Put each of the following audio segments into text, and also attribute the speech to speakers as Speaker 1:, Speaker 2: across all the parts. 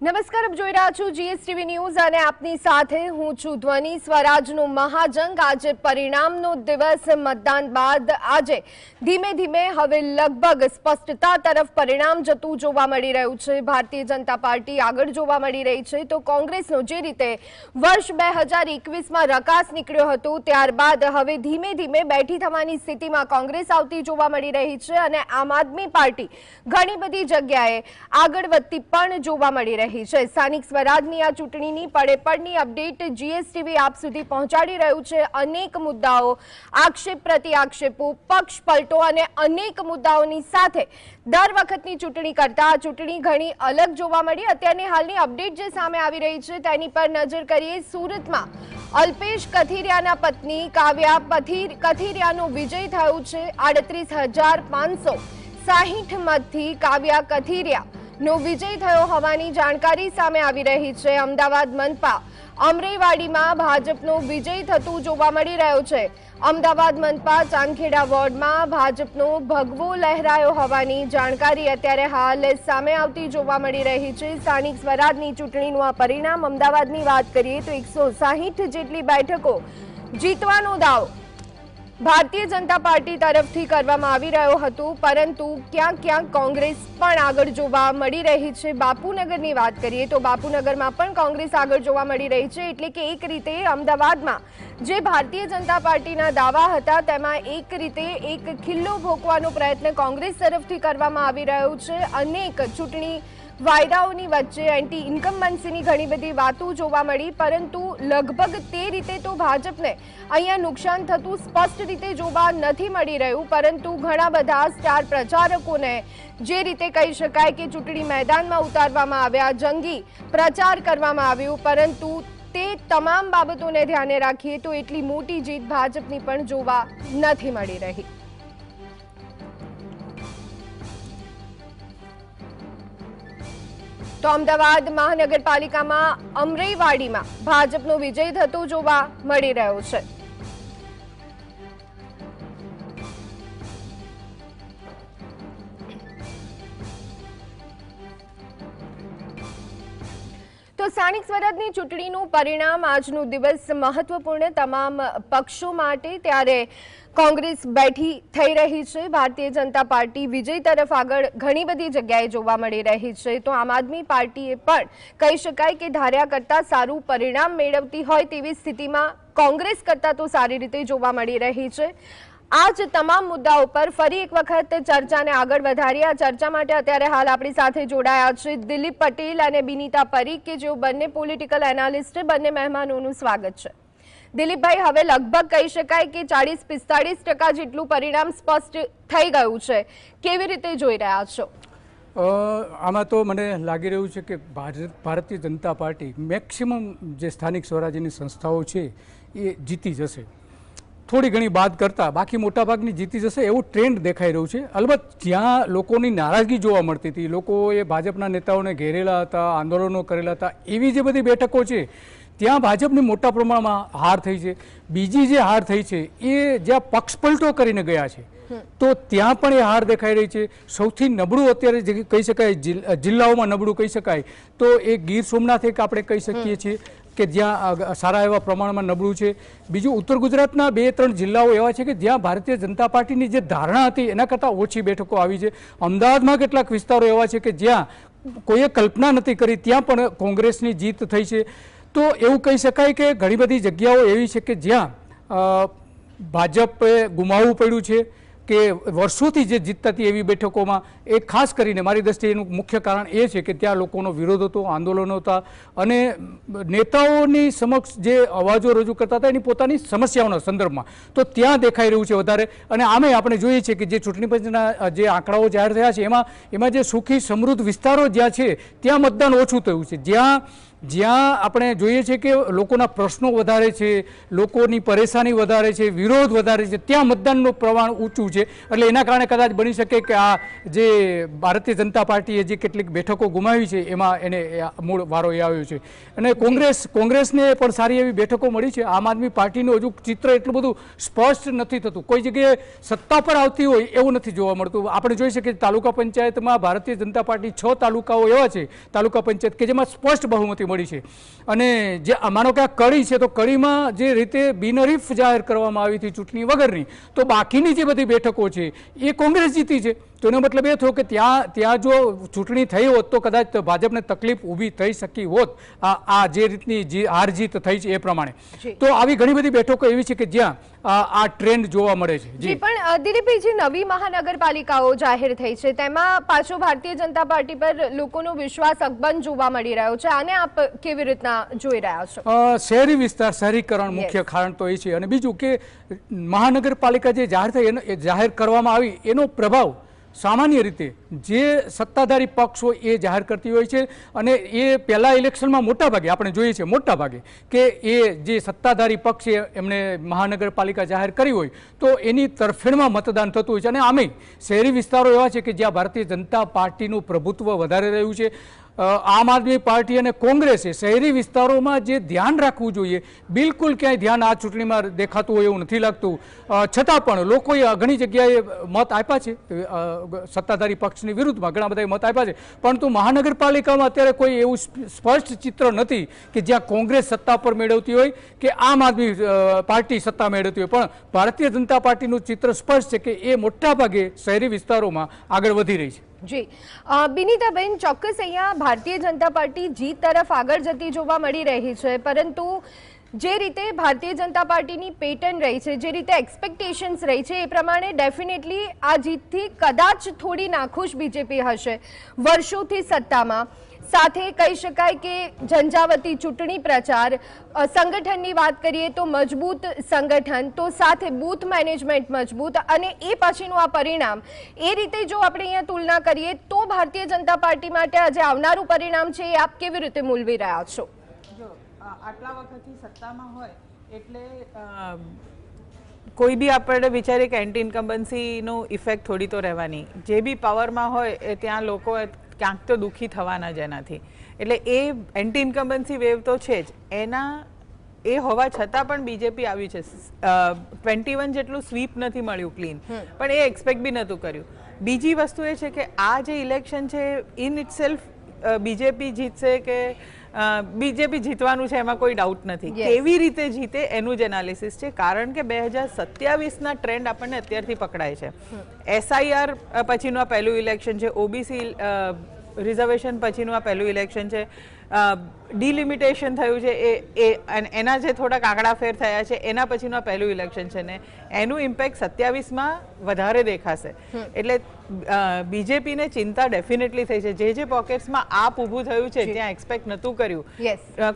Speaker 1: નમસ્કાર, આપ જોઈ રહ્યા છો જીએસટીવી ન્યૂઝ અને આપની સાથે હું છું ધ્વનિ. સ્વરાજનો મહાજંગ આજે પરિણામનો દિવસ. મતદાન બાદ આજે ધીમે ધીમે હવે લગભગ સ્પષ્ટતા તરફ પરિણામ જતું જોવા મળી રહ્યું છે. ભારતીય જનતા પાર્ટી આગળ જોવા મળી રહી છે તો કોંગ્રેસનો જે રીતે વર્ષ 2021માં રકાસ નીકળ્યો હતો ત્યારબાદ હવે ધીમે ધીમે બેઠી થવાની સ્થિતિમાં કોંગ્રેસ આવતી જોવા મળી રહી છે અને આમ આદમી પાર્ટી ઘણી બધી જગ્યાએ આગળ વધતી પણ જોવા મળી રહી છે. સ્થાનિક સ્વરાજની આ ચૂંટણીની પડેપડની અપડેટ જીએસટીવી આપ સુધી પહોંચાડી રહ્યું છે. અનેક મુદ્દાઓ, આક્ષેપ પ્રતિ આક્ષેપો, પક્ષ પલટો અને અનેક મુદ્દાઓની સાથે દર વખતની ચૂંટણી કરતા આ ચૂંટણી ઘણી અલગ જોવા મળી. અત્યારની હાલની અપડેટ જે સામે આવી રહી છે તેની પર નજર કરીએ. સુરતમાં અલ્પેશ કથિરિયાના પત્ની કાવ્યા કથિરિયાનો વિજય થયો છે. 38,560 મતથી કાવ્યા કથિરિયા નો વિજય થયો હોવાની જાણકારી સામે આવી રહી છે. અમદાવાદ મનપા અમરેવાડીમાં ભાજપનો વિજય થતું જોવા મળી રહ્યો છે. અમદાવાદ મનપા ચાંદખેડા વોર્ડમાં ભાજપનો ભગવો લહેરાયો હોવાની જાણકારી અત્યારે હાલ સામે આવતી જોવા મળી રહી છે. સ્થાનિક સ્વરાજની ચૂંટણીનું આ પરિણામ. અમદાવાદની વાત કરીએ તો 160 જેટલી બેઠકો જીતવાનો દાવો ભારતીય જનતા પાર્ટી તરફથી કરવામાં આવી રહ્યો હતો, પરંતુ ક્યાંક ક્યાંક કોંગ્રેસ પણ આગળ જોવા મળી રહી છે. બાપુનગરની વાત કરીએ તો બાપુનગરમાં પણ કોંગ્રેસ આગળ જોવા મળી રહી છે. એટલે કે એક રીતે અમદાવાદમાં જે ભારતીય જનતા પાર્ટીના દાવા હતા તેમાં એક રીતે એક ખિલ્લો ભોંકવાનો પ્રયત્ન કોંગ્રેસ તરફથી કરવામાં આવી રહ્યો છે. અનેક ચૂંટણી વાયદાઓની વચ્ચે એન્ટી ઇન્કમ્બન્સીની ઘણી બધી વાતો જોવા મળી, પરંતુ લગભગ તે રીતે તો ભાજપને અહીંયા નુકસાન થતું સ્પષ્ટ રીતે જોવા નથી મળી રહ્યું. પરંતુ ઘણા બધા સ્ટાર પ્રચારકોને જે રીતે કહી શકાય કે ચૂંટણી મેદાનમાં ઉતારવામાં આવ્યા, જંગી પ્રચાર કરવામાં આવ્યો, પરંતુ તે તમામ બાબતોને ધ્યાને રાખીએ તો એટલી મોટી જીત ભાજપની પણ જોવા નથી મળી રહી. તો અમદાવાદ મહાનગરપાલિકામાં અમરેવાડીમાં ભાજપનો વિજય થતો જોવા મળી રહ્યો છે. તો સ્થાનિક સ્વરાજની ચૂંટણીનું પરિણામ, આજનો દિવસ મહત્વપૂર્ણ તમામ પક્ષો માટે. ત્યારે કોંગ્રેસ બેઠી થઈ રહી છે, ભારતીય જનતા પાર્ટી વિજય તરફ આગળ ઘણી બધી જગ્યાએ જોવા મળી રહી છે. તો આમ આદમી પાર્ટીએ પણ કહી શકાય કે ધાર્યા કરતાં સારું પરિણામ મેળવતી હોય તેવી સ્થિતિમાં કોંગ્રેસ કરતાં તો સારી રીતે જોવા મળી રહી છે. આ જ તમામ મુદ્દાઓ પર ફરી એક વખત ચર્ચાને આગળ વધારીએ. આ ચર્ચા માટે અત્યારે હાલ આપણી સાથે જોડાયા છે દિલીપ પટેલ અને બિનીતા પરીખ, કે જેઓ બંને પોલિટિકલ એનાલિસ્ટ. બંને મહેમાનોનું સ્વાગત છે. દિલીપભાઈ, હવે લગભગ કહી શકાય કે 40-45% જેટલું પરિણામ સ્પષ્ટ થઈ ગયું છે. કેવી રીતે જોઈ રહ્યા છો?
Speaker 2: આમાં તો મને લાગી રહ્યું છે કે ભારતીય જનતા પાર્ટી મેક્સિમમ જે સ્થાનિક સ્વરાજ્યની સંસ્થાઓ છે એ જીતી જશે. થોડી ઘણી બાદ કરતાં બાકી મોટાભાગની જીતી જશે એવું ટ્રેન્ડ દેખાઈ રહ્યું છે. અલબત્ત જ્યાં લોકોની નારાજગી જોવા મળતી હતી, લોકોએ ભાજપના નેતાઓને ઘેરેલા હતા, આંદોલનો કરેલા હતા, એવી જે બધી બેઠકો છે ત્યાં ભાજપની મોટા પ્રમાણમાં હાર થઈ છે. બીજી જે હાર થઈ છે એ જ્યાં પક્ષપલટો કરીને ગયા છે તો ત્યાં પણ એ હાર દેખાઈ રહી છે. સૌથી નબળું અત્યારે જે કહી શકાય જિલ્લાઓમાં નબળું કહી શકાય તો એ ગીર સોમનાથ એક આપણે કહી શકીએ છીએ કે જ્યાં સારા એવા પ્રમાણમાં નબળું છે. બીજું ઉત્તર ગુજરાતના 2-3 જિલ્લાઓ એવા છે કે જ્યાં ભારતીય જનતા પાર્ટીની જે ધારણા હતી એના કરતાં ઓછી બેઠકો આવી છે. અમદાવાદમાં કેટલાક વિસ્તારો એવા છે કે જ્યાં કોઈએ કલ્પના નથી કરી, ત્યાં પણ કોંગ્રેસની જીત થઈ છે. તો એવું કહી શકાય કે ઘણી બધી જગ્યાઓ એવી છે કે જ્યાં ભાજપે ગુમાવવું પડ્યું છે, કે વર્ષોથી જે જીતતા હતી એવી બેઠકોમાં. એ ખાસ કરીને મારી દ્રષ્ટિએ એનું મુખ્ય કારણ એ છે કે ત્યાં લોકોનો વિરોધ હતો, આંદોલનો હતા અને નેતાઓની સમક્ષ જે અવાજો રજૂ કરતા હતા એની પોતાની સમસ્યાઓના સંદર્ભમાં તો ત્યાં દેખાઈ રહ્યું છે વધારે. અને આમે આપણે જોઈએ છીએ કે જે ચૂંટણી પંચના જે આંકડાઓ જાહેર થયા છે એમાં જે સુખી સમૃદ્ધ વિસ્તારો જ્યાં છે ત્યાં મતદાન ઓછું થયું છે. જ્યાં આપણે જોઈએ છીએ કે લોકોના પ્રશ્નો વધારે છે, લોકોની પરેશાની વધારે છે, વિરોધ વધારે છે, ત્યાં મતદાનનું પ્રમાણ ઊંચું છે, એટલે એના કારણે કદાચ બની શકે કે આ જે ભારતીય જનતા પાર્ટીએ જે કેટલીક બેઠકો ગુમાવી છે એમાં એને મૂળ વારો એ આવ્યો છે. અને કોંગ્રેસને પણ સારી એવી બેઠકો મળી છે. આમ આદમી પાર્ટીનું હજુ ચિત્ર એટલું બધું સ્પષ્ટ નથી થતું. કોઈ જગ્યાએ સત્તા પર આવતી હોય એવું નથી જોવા મળતું. આપણે જોઈ શકીએ તાલુકા પંચાયતમાં ભારતીય જનતા પાર્ટી 6 તાલુકાઓ એવા છે તાલુકા પંચાયત કે જેમાં સ્પષ્ટ બહુમતી મળી છે. અને જે માનો કે આ કડી છે તો કડીમાં જે રીતે બિનહરીફ જાહેર કરવામાં આવી હતી ચૂંટણી વગરની, તો બાકીની જે બધી બેઠકો છે એ કોંગ્રેસ જીતી છે. તો એનો મતલબ એ થયો કે ત્યાં જો ચૂંટણી થઈ હોત તો કદાચ ભાજપને તકલીફ ઊભી થઈ શકી હોત, આ જે રીતની હાર જીત થઈ છે એ પ્રમાણે. તો આવી ઘણી બધી બેઠકો એવી છે કે જ્યાં આ ટ્રેન્ડ જોવા મળે છે.
Speaker 1: જી, પણ દિલીપભાઈ, જે નવી મહાનગરપાલિકાઓ જાહેર થઈ છે તેમાં પાછો ભારતીય જનતા પાર્ટી પર લોકોનો વિશ્વાસ અકબંધ જોવા મળી રહ્યો છે. આને આપ કેવી રીતના જોઈ રહ્યા છો?
Speaker 2: શહેરી વિસ્તાર, શહેરીકરણ મુખ્ય કારણ તો એ છે. અને બીજું કે મહાનગરપાલિકા જે જાહેર થઈ જાહેર કરવામાં આવી એનો પ્રભાવ સામાન્ય રીતે જે સત્તાધારી પક્ષ હોય એ જાહેર કરતી હોય છે. અને એ પહેલા ઇલેક્શનમાં મોટા ભાગે આપણે જોઈએ છે મોટા ભાગે કે એ જે સત્તાધારી પક્ષ છે એમણે મહાનગરપાલિકા જાહેર કરી હોય તો એની તરફેણમાં મતદાન થતું હોય છે. અને આમે શહેરી વિસ્તારો એવા છે કે જ્યાં ભારતીય જનતા પાર્ટીનું પ્રભુત્વ વધારે રહ્યું છે. આમ આદમી પાર્ટી અને કોંગ્રેસે શહેરી વિસ્તારોમાં જે ધ્યાન રાખવું જોઈએ બિલકુલ ક્યાંય ધ્યાન આ ચૂંટણીમાં દેખાતું હોય એવું નથી લાગતું. છતાં પણ લોકોએ ઘણી જગ્યાએ મત આપ્યા છે સત્તાધારી પક્ષની વિરુદ્ધમાં, ઘણા બધાએ મત આપ્યા છે. પરંતુ મહાનગરપાલિકામાં અત્યારે કોઈ એવું સ્પષ્ટ ચિત્ર નથી કે જ્યાં કોંગ્રેસ સત્તા પર મેળવતી હોય કે આમ આદમી પાર્ટી સત્તા મેળવતી હોય. પણ ભારતીય જનતા પાર્ટીનું ચિત્ર સ્પષ્ટ છે કે એ મોટા ભાગે શહેરી વિસ્તારોમાં આગળ વધી રહી છે.
Speaker 1: જી, બિનીતાબેન, ચોક્કસ અહીંયા ભારતીય જનતા પાર્ટી જીત તરફ આગળ જતી જોવા મળી રહી છે, પરંતુ જે રીતે ભારતીય જનતા પાર્ટીની પેટર્ન રહી છે, જે રીતે એક્સપેક્ટેશન્સ રહી છે એ પ્રમાણે ડેફિનેટલી આ જીતથી કદાચ થોડી નાખુશ બીજેપી હશે. વર્ષોથી સત્તામાં, સાથે કહી શકાય કે ઝંઝાવતી ચૂંટણી પ્રચાર, સંગઠનની વાત કરીએ તો મજબૂત સંગઠન, તો સાથે બૂથ મેનેજમેન્ટ મજબૂત, અને એ પછીનું આ પરિણામ, એ રીતે જો આપણે અહીંયા તુલના કરીએ તો ભારતીય જનતા પાર્ટી માટે આજે આવનારું પરિણામ છે એ આપ કેવી રીતે મૂલવી રહ્યા છો?
Speaker 3: જો આટલા વખતથી સત્તામાં હોય એટલે કોઈ બી આપણે વિચારીએ કે એન્ટી ઇન્કમ્બન્સીનો ઇફેક્ટ થોડી તો રહેવાની. જે બી પાવરમાં હોય એ ત્યાં લોકો ક્યાંક તો દુઃખી થવાના જ એનાથી. એટલે એ એન્ટી ઇન્કમ્બન્સી વેવ તો છે જ. એના એ હોવા છતાં પણ બીજેપી આવી છે. 21 જેટલું સ્વીપ નથી મળ્યું ક્લીન, પણ એ એક્સપેક્ટ બી નહોતું કર્યું. બીજી વસ્તુ એ છે કે આ જે ઇલેક્શન છે ઇન ઇટસેલ્ફ બીજેપી જીતશે કે બીજેપી જીતવાનું છે એમાં કોઈ ડાઉટ નથી. કેવી રીતે જીતે એનું જ એનાલિસિસ છે. કારણ કે 2027ના ટ્રેન્ડ આપણને અત્યારથી પકડાય છે. SIR પછીનું આ પહેલું ઇલેક્શન છે, ઓબીસી રિઝર્વેશન પછીનું આ પહેલું ઇલેક્શન છે, ડિલિમિટેશન થયું છે એ એના જે થોડાક આંકડા ફેર થયા છે એના પછીનું આ પહેલું ઇલેક્શન છે ને એનું ઇમ્પેક્ટ 27માં વધારે દેખાશે. એટલે બીજેપીને ચિંતા ડેફિનેટલી થઈ છે. જે પોકેટ્સમાં આપ ઊભું થયું છે ત્યાં એક્સપેક્ટ નહોતું કર્યું.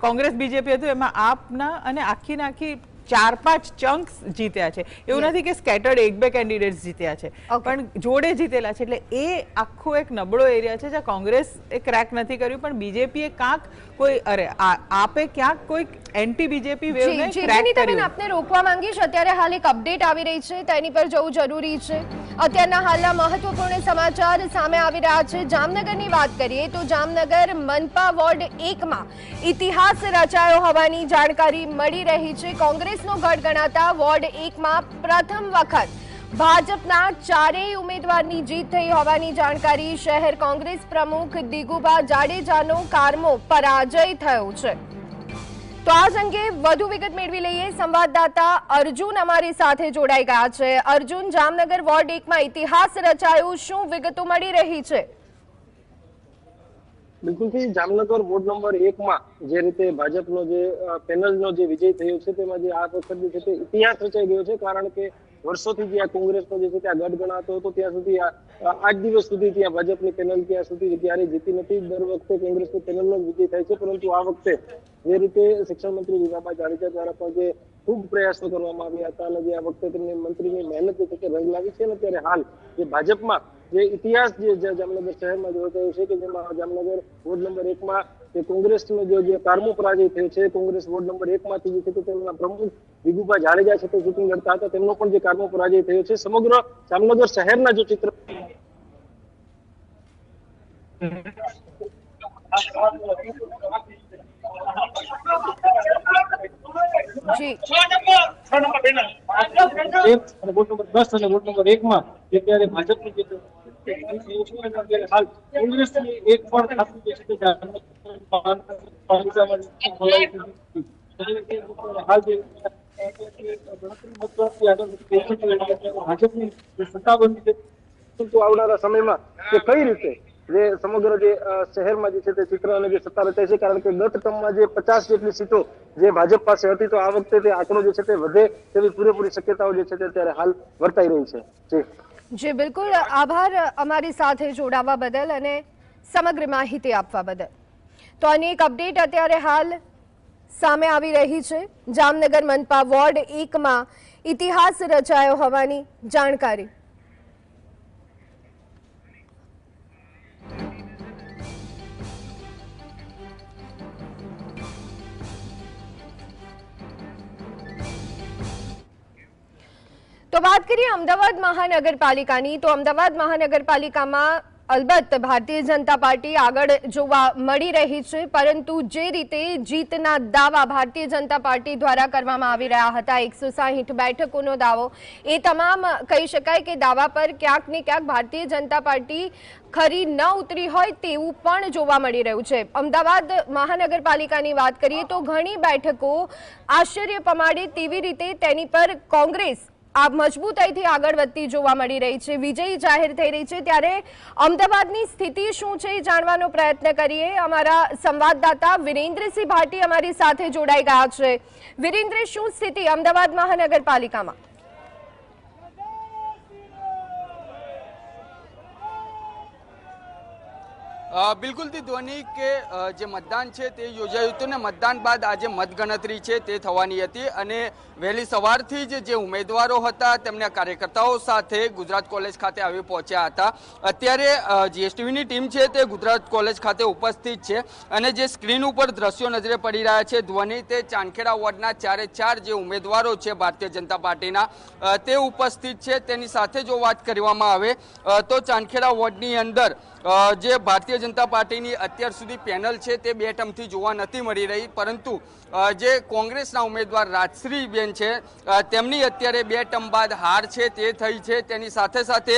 Speaker 3: કોંગ્રેસ બીજેપી હતું એમાં આપના અને આખી 4-5 ચંક્સ જીત્યા છે. એવું નથી કે સ્કેટર્ડ 1-2 કેન્ડિડેટ્સ જીત્યા છે, પણ જોડે જીતેલા છે. એટલે એ આખો એક નબળો એરિયા છે જ્યાં કોંગ્રેસ એ ક્રેક નથી કર્યું, પણ બીજેપીએ ક્યાંક કોઈ આપે ક્યાંક કોઈ એન્ટી બીજેપી વેવને ક્રેક કર્યું.
Speaker 1: આપને રોકવા માંગીશ, અત્યારે હાલ એક અપડેટ આવી રહી છે તેની પર જવું જરૂરી છે. અત્યારના હાલના મહત્વપૂર્ણ સમાચાર સામે આવી રહ્યા છે. જામનગરની વાત કરીએ તો જામનગર મનપા વોર્ડ 1માં ઇતિહાસ રચાયો હોવાની જાણકારી મળી રહી છે. કોંગ્રેસનો ગઢ ગણાતા વોર્ડ 1માં પ્રથમ વખત ભાજપના 4 ઉમેદવારની જીત થઈ હોવાની જાણકારી. શહેર કોંગ્રેસ પ્રમુખ દિગુભા જાડેજાનો કારમો પરાજય થયો છે. તો આ અંગે વધુ વિગત મેળવી લઈએ. સંવાદદાતા અર્જુન અમારી સાથે જોડાઈ ગયા છે. અર્જુન, જામનગર વોર્ડ 1માં ઇતિહાસ રચાયો, શું વિગતો મળી રહી છે?
Speaker 4: બિલકુલથી જામનગર વોર્ડ નંબર 1માં જે રીતે ભાજપનો જે પેનલનો જે વિજય થયો છે તેમાં જે આ વખતે છે તે ઇતિહાસ રચાઈ ગયો છે. કારણ કે વર્ષોથી જે આ કોંગ્રેસનો જે છે ત્યાં ગઢ ગણાતો હતો ત્યાં સુધી 8 દિવસ સુધી ત્યાં ભાજપની પેનલ ત્યાં સુધી ક્યારેય જીતી નથી. દર વખતે કોંગ્રેસની પેનલનો વિજય થાય છે, પરંતુ આ વખતે જે રીતે શિક્ષણ મંત્રી દિગુભા જાડેજા દ્વારા પણ જે ખૂબ પ્રયાસો કરવામાં આવ્યા હતા અને જે આ વખતે તેમની મંત્રીની મહેનત જે છે રંગ લાવી છે. અને ત્યારે હાલ જે ભાજપમાં જે ઇતિહાસ જે જામનગર શહેરમાં જોવા થયો છે કે જેમાં જામનગર વોર્ડ નંબર 1માં કે કોંગ્રેસનો જે કારમો પરાજય થયો છે, કોંગ્રેસ વોર્ડ નંબર 1 માંથી જે છે તે તેમના પ્રમુખ વિગુભા જાડેજા છે તે ચૂંટણી લડતા હતા, તેમનો પણ જે કારમો પરાજય થયો છે. સમગ્ર જામનગર શહેરના જો ચિત્ર
Speaker 1: જી
Speaker 4: વોર્ડ નંબર 10 અને વોર્ડ નંબર 1 માં અત્યારે ભાજપની જે હાલ કોંગ્રેસની એક પણ ખાતું જે છે તે હાલ જે ભાજપની સત્તાબંધી છે, પરંતુ આવનારા સમયમાં કે કઈ રીતે જે સમગ્ર જે શહેરમાં જે છે તે ચિત્ર અને જે સત્તા રચાય છે, કારણ કે ગત ટર્મમાં જે 50 જેટલી સીટો જે ભાજપ પાસે હતી, તો આ વખતે તે આંકડો જે છે તે વધે તેવી પૂરેપૂરી શક્યતાઓ જે છે તે અત્યારે હાલ વર્તાઈ રહી છે.
Speaker 1: જી બિલકુલ, આભાર અમારી સાથે જોડાવા બદલ અને સમગ્ર માહિતી આપવા બદલ. તો આની એક અપડેટ અત્યારે હાલ સામે આવી રહી છે. જામનગર મનપા વોર્ડ 1 માં ઇતિહાસ રચાયો હોવાની જાણકારી. તો વાત કરીએ અમદાવાદ મહાનગરપાલિકાની, તો અમદાવાદ મહાનગરપાલિકામાં અલબત્ત ભારતીય જનતા પાર્ટી આગળ જોવા મળી રહી છે, પરંતુ જે રીતે જીતના દાવા ભારતીય જનતા પાર્ટી દ્વારા કરવામાં આવી રહ્યા હતા, 160 બેઠકોનો દાવો, એ તમામ કહી શકાય કે દાવા પર ક્યાંક ને ક્યાંક ભારતીય જનતા પાર્ટી ખરી ન ઉતરી હોય તેવું પણ જોવા મળી રહ્યું છે. અમદાવાદ મહાનગરપાલિકાની વાત કરીએ તો ઘણી બેઠકો આશ્ચર્ય પમાડે તેવી રીતે તેની પર કોંગ્રેસ આ મજબૂતાઈથી આગળ વધતી જોવા મળી રહી છે, વિજયી જાહેર થઈ રહી છે. ત્યારે અમદાવાદની સ્થિતિ શું છે એ જાણવાનો પ્રયત્ન કરીએ. અમારા સંવાદદાતા વિરેન્દ્રસિંહ ભાટી અમારી સાથે જોડાઈ ગયા છે. વિરેન્દ્ર, શું સ્થિતિ અમદાવાદ મહાનગરપાલિકામાં?
Speaker 5: બિલકુલથી ધ્વનિ કે જે મતદાન છે તે યોજાયું હતું ને મતદાન બાદ આજે મતગણતરી છે તે થવાની હતી, અને વહેલી સવારથી જ જે ઉમેદવારો હતા તેમના કાર્યકર્તાઓ સાથે ગુજરાત કોલેજ ખાતે આવી પહોંચ્યા હતા. અત્યારે જીએસટીવીની ટીમ છે તે ગુજરાત કોલેજ ખાતે ઉપસ્થિત છે, અને જે સ્ક્રીન ઉપર દ્રશ્યો નજરે પડી રહ્યા છે ધ્વનિ, તે ચાંદખેડા વોર્ડના 4 જે ઉમેદવારો છે ભારતીય જનતા પાર્ટીના તે ઉપસ્થિત છે. તેની સાથે જો વાત કરવામાં આવે તો ચાંદખેડા વોર્ડની અંદર જે ભારતીય જનતા પાર્ટીની અત્યાર સુધી પેનલ છે તે 2 ટર્મથી જોવા નથી મળી રહી, પરંતુ જે કોંગ્રેસના ઉમેદવાર રાજશ્રીબેન છે તેમની અત્યારે 2 ટર્મ બાદ હાર છે તે થઈ છે. તેની સાથે સાથે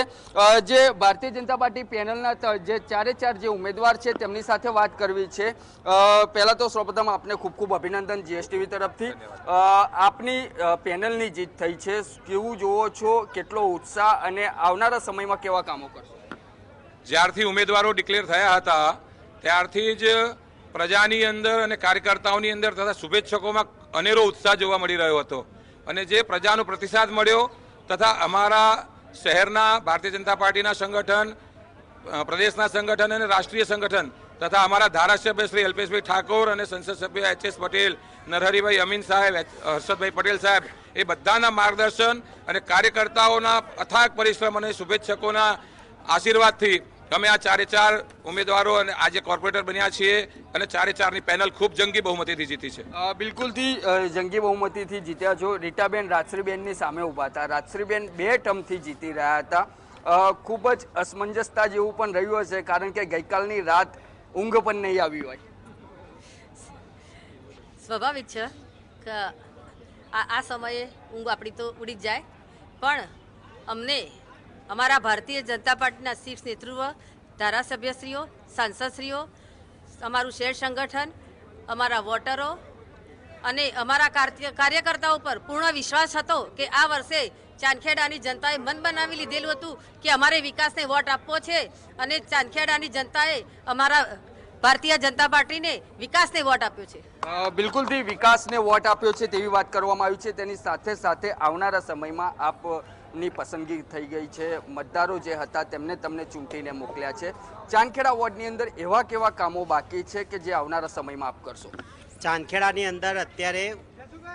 Speaker 5: જે ભારતીય જનતા પાર્ટી પેનલના જે 4 જે ઉમેદવાર છે તેમની સાથે વાત કરવી છે. પહેલા તો સૌપ્રથમ આપને ખૂબ ખૂબ અભિનંદન જીએસટીવી તરફથી. આપની પેનલની જીત થઈ છે, કેવું જોવો છો, કેટલો ઉત્સાહ અને આવનારા સમયમાં કેવા કામો કરશો?
Speaker 6: જ્યારથી ઉમેદવારો ડિક્લેર થયા હતા ત્યારથી જ પ્રજાની અંદર અને કાર્યકર્તાઓની અંદર તથા શુભેચ્છકોમાં અનેરો ઉત્સાહ જોવા મળી રહ્યો હતો, અને જે પ્રજાનો પ્રતિસાદ મળ્યો તથા અમારા શહેરના ભારતીય જનતા પાર્ટીના સંગઠન, પ્રદેશના સંગઠન અને રાષ્ટ્રીય સંગઠન તથા અમારા ધારાસભ્ય શ્રી અલ્પેશભાઈ ઠાકોર અને સંસદ સભ્ય એચ.એસ. પટેલ, નરહરીભાઈ અમીન સાહેબ, હર્ષદભાઈ પટેલ સાહેબ, એ બધાના માર્ગદર્શન અને કાર્યકર્તાઓના અથાગ પરિશ્રમ અને શુભેચ્છકોના આશીર્વાદથી અમે આ 4 ઉમેદવારો અને આજે કોર્પોરેટર બન્યા છીએ, અને 4ની પેનલ ખૂબ જંગી બહુમતીથી જીતી છે.
Speaker 5: બિલકુલથી જંગી બહુમતીથી જીત્યા છો. રીટાબેન રાજશ્રીબેનની સામે ઊભા હતા. રાજશ્રીબેન 2 ટર્મથી જીતી રહ્યા હતા. ખૂબ જ અસમંજસતા જેવું પણ રહ્યું હશે, કારણ કે ગઈકાલની રાત ઊંઘ પણ નહીં આવી હોય.
Speaker 7: સ્વાભાવિક છે કે આ સમયે ઊંઘ આપણી તો ઉડી જ જાય, પણ અમને અમારા ભારતીય જનતા પાર્ટીના શીર્ષ નેતૃત્વ, ધારાસભ્યશ્રીઓ, સાંસદશ્રીઓ, અમારું શહેર સંગઠન, અમારા વોટરો અને અમારા કાર્યકર્તાઓ પર પૂર્ણ વિશ્વાસ હતો કે આ વર્ષે ચાંદખેડાની જનતાએ મન બનાવી લીધેલું હતું કે અમારે વિકાસને વોટ આપવો છે, અને ચાંદખેડાની જનતાએ અમારા ભારતીય જનતા પાર્ટીને વિકાસને વોટ આપ્યો છે.
Speaker 5: બિલકુલથી વિકાસને વોટ આપ્યો છે તેવી વાત કરવામાં આવી છે. તેની સાથે સાથે આવનારા સમયમાં આપની પસંદગી થઈ ગઈ છે, મતદારો જે હતા તેમને તમને ચૂંટીને મોકલ્યા છે. ચાંદખેડા વોર્ડની અંદર એવા કેવા કામો બાકી છે કે જે આવનારા સમયમાં આપ કરશો?
Speaker 8: ચાંદખેડાની અંદર અત્યારે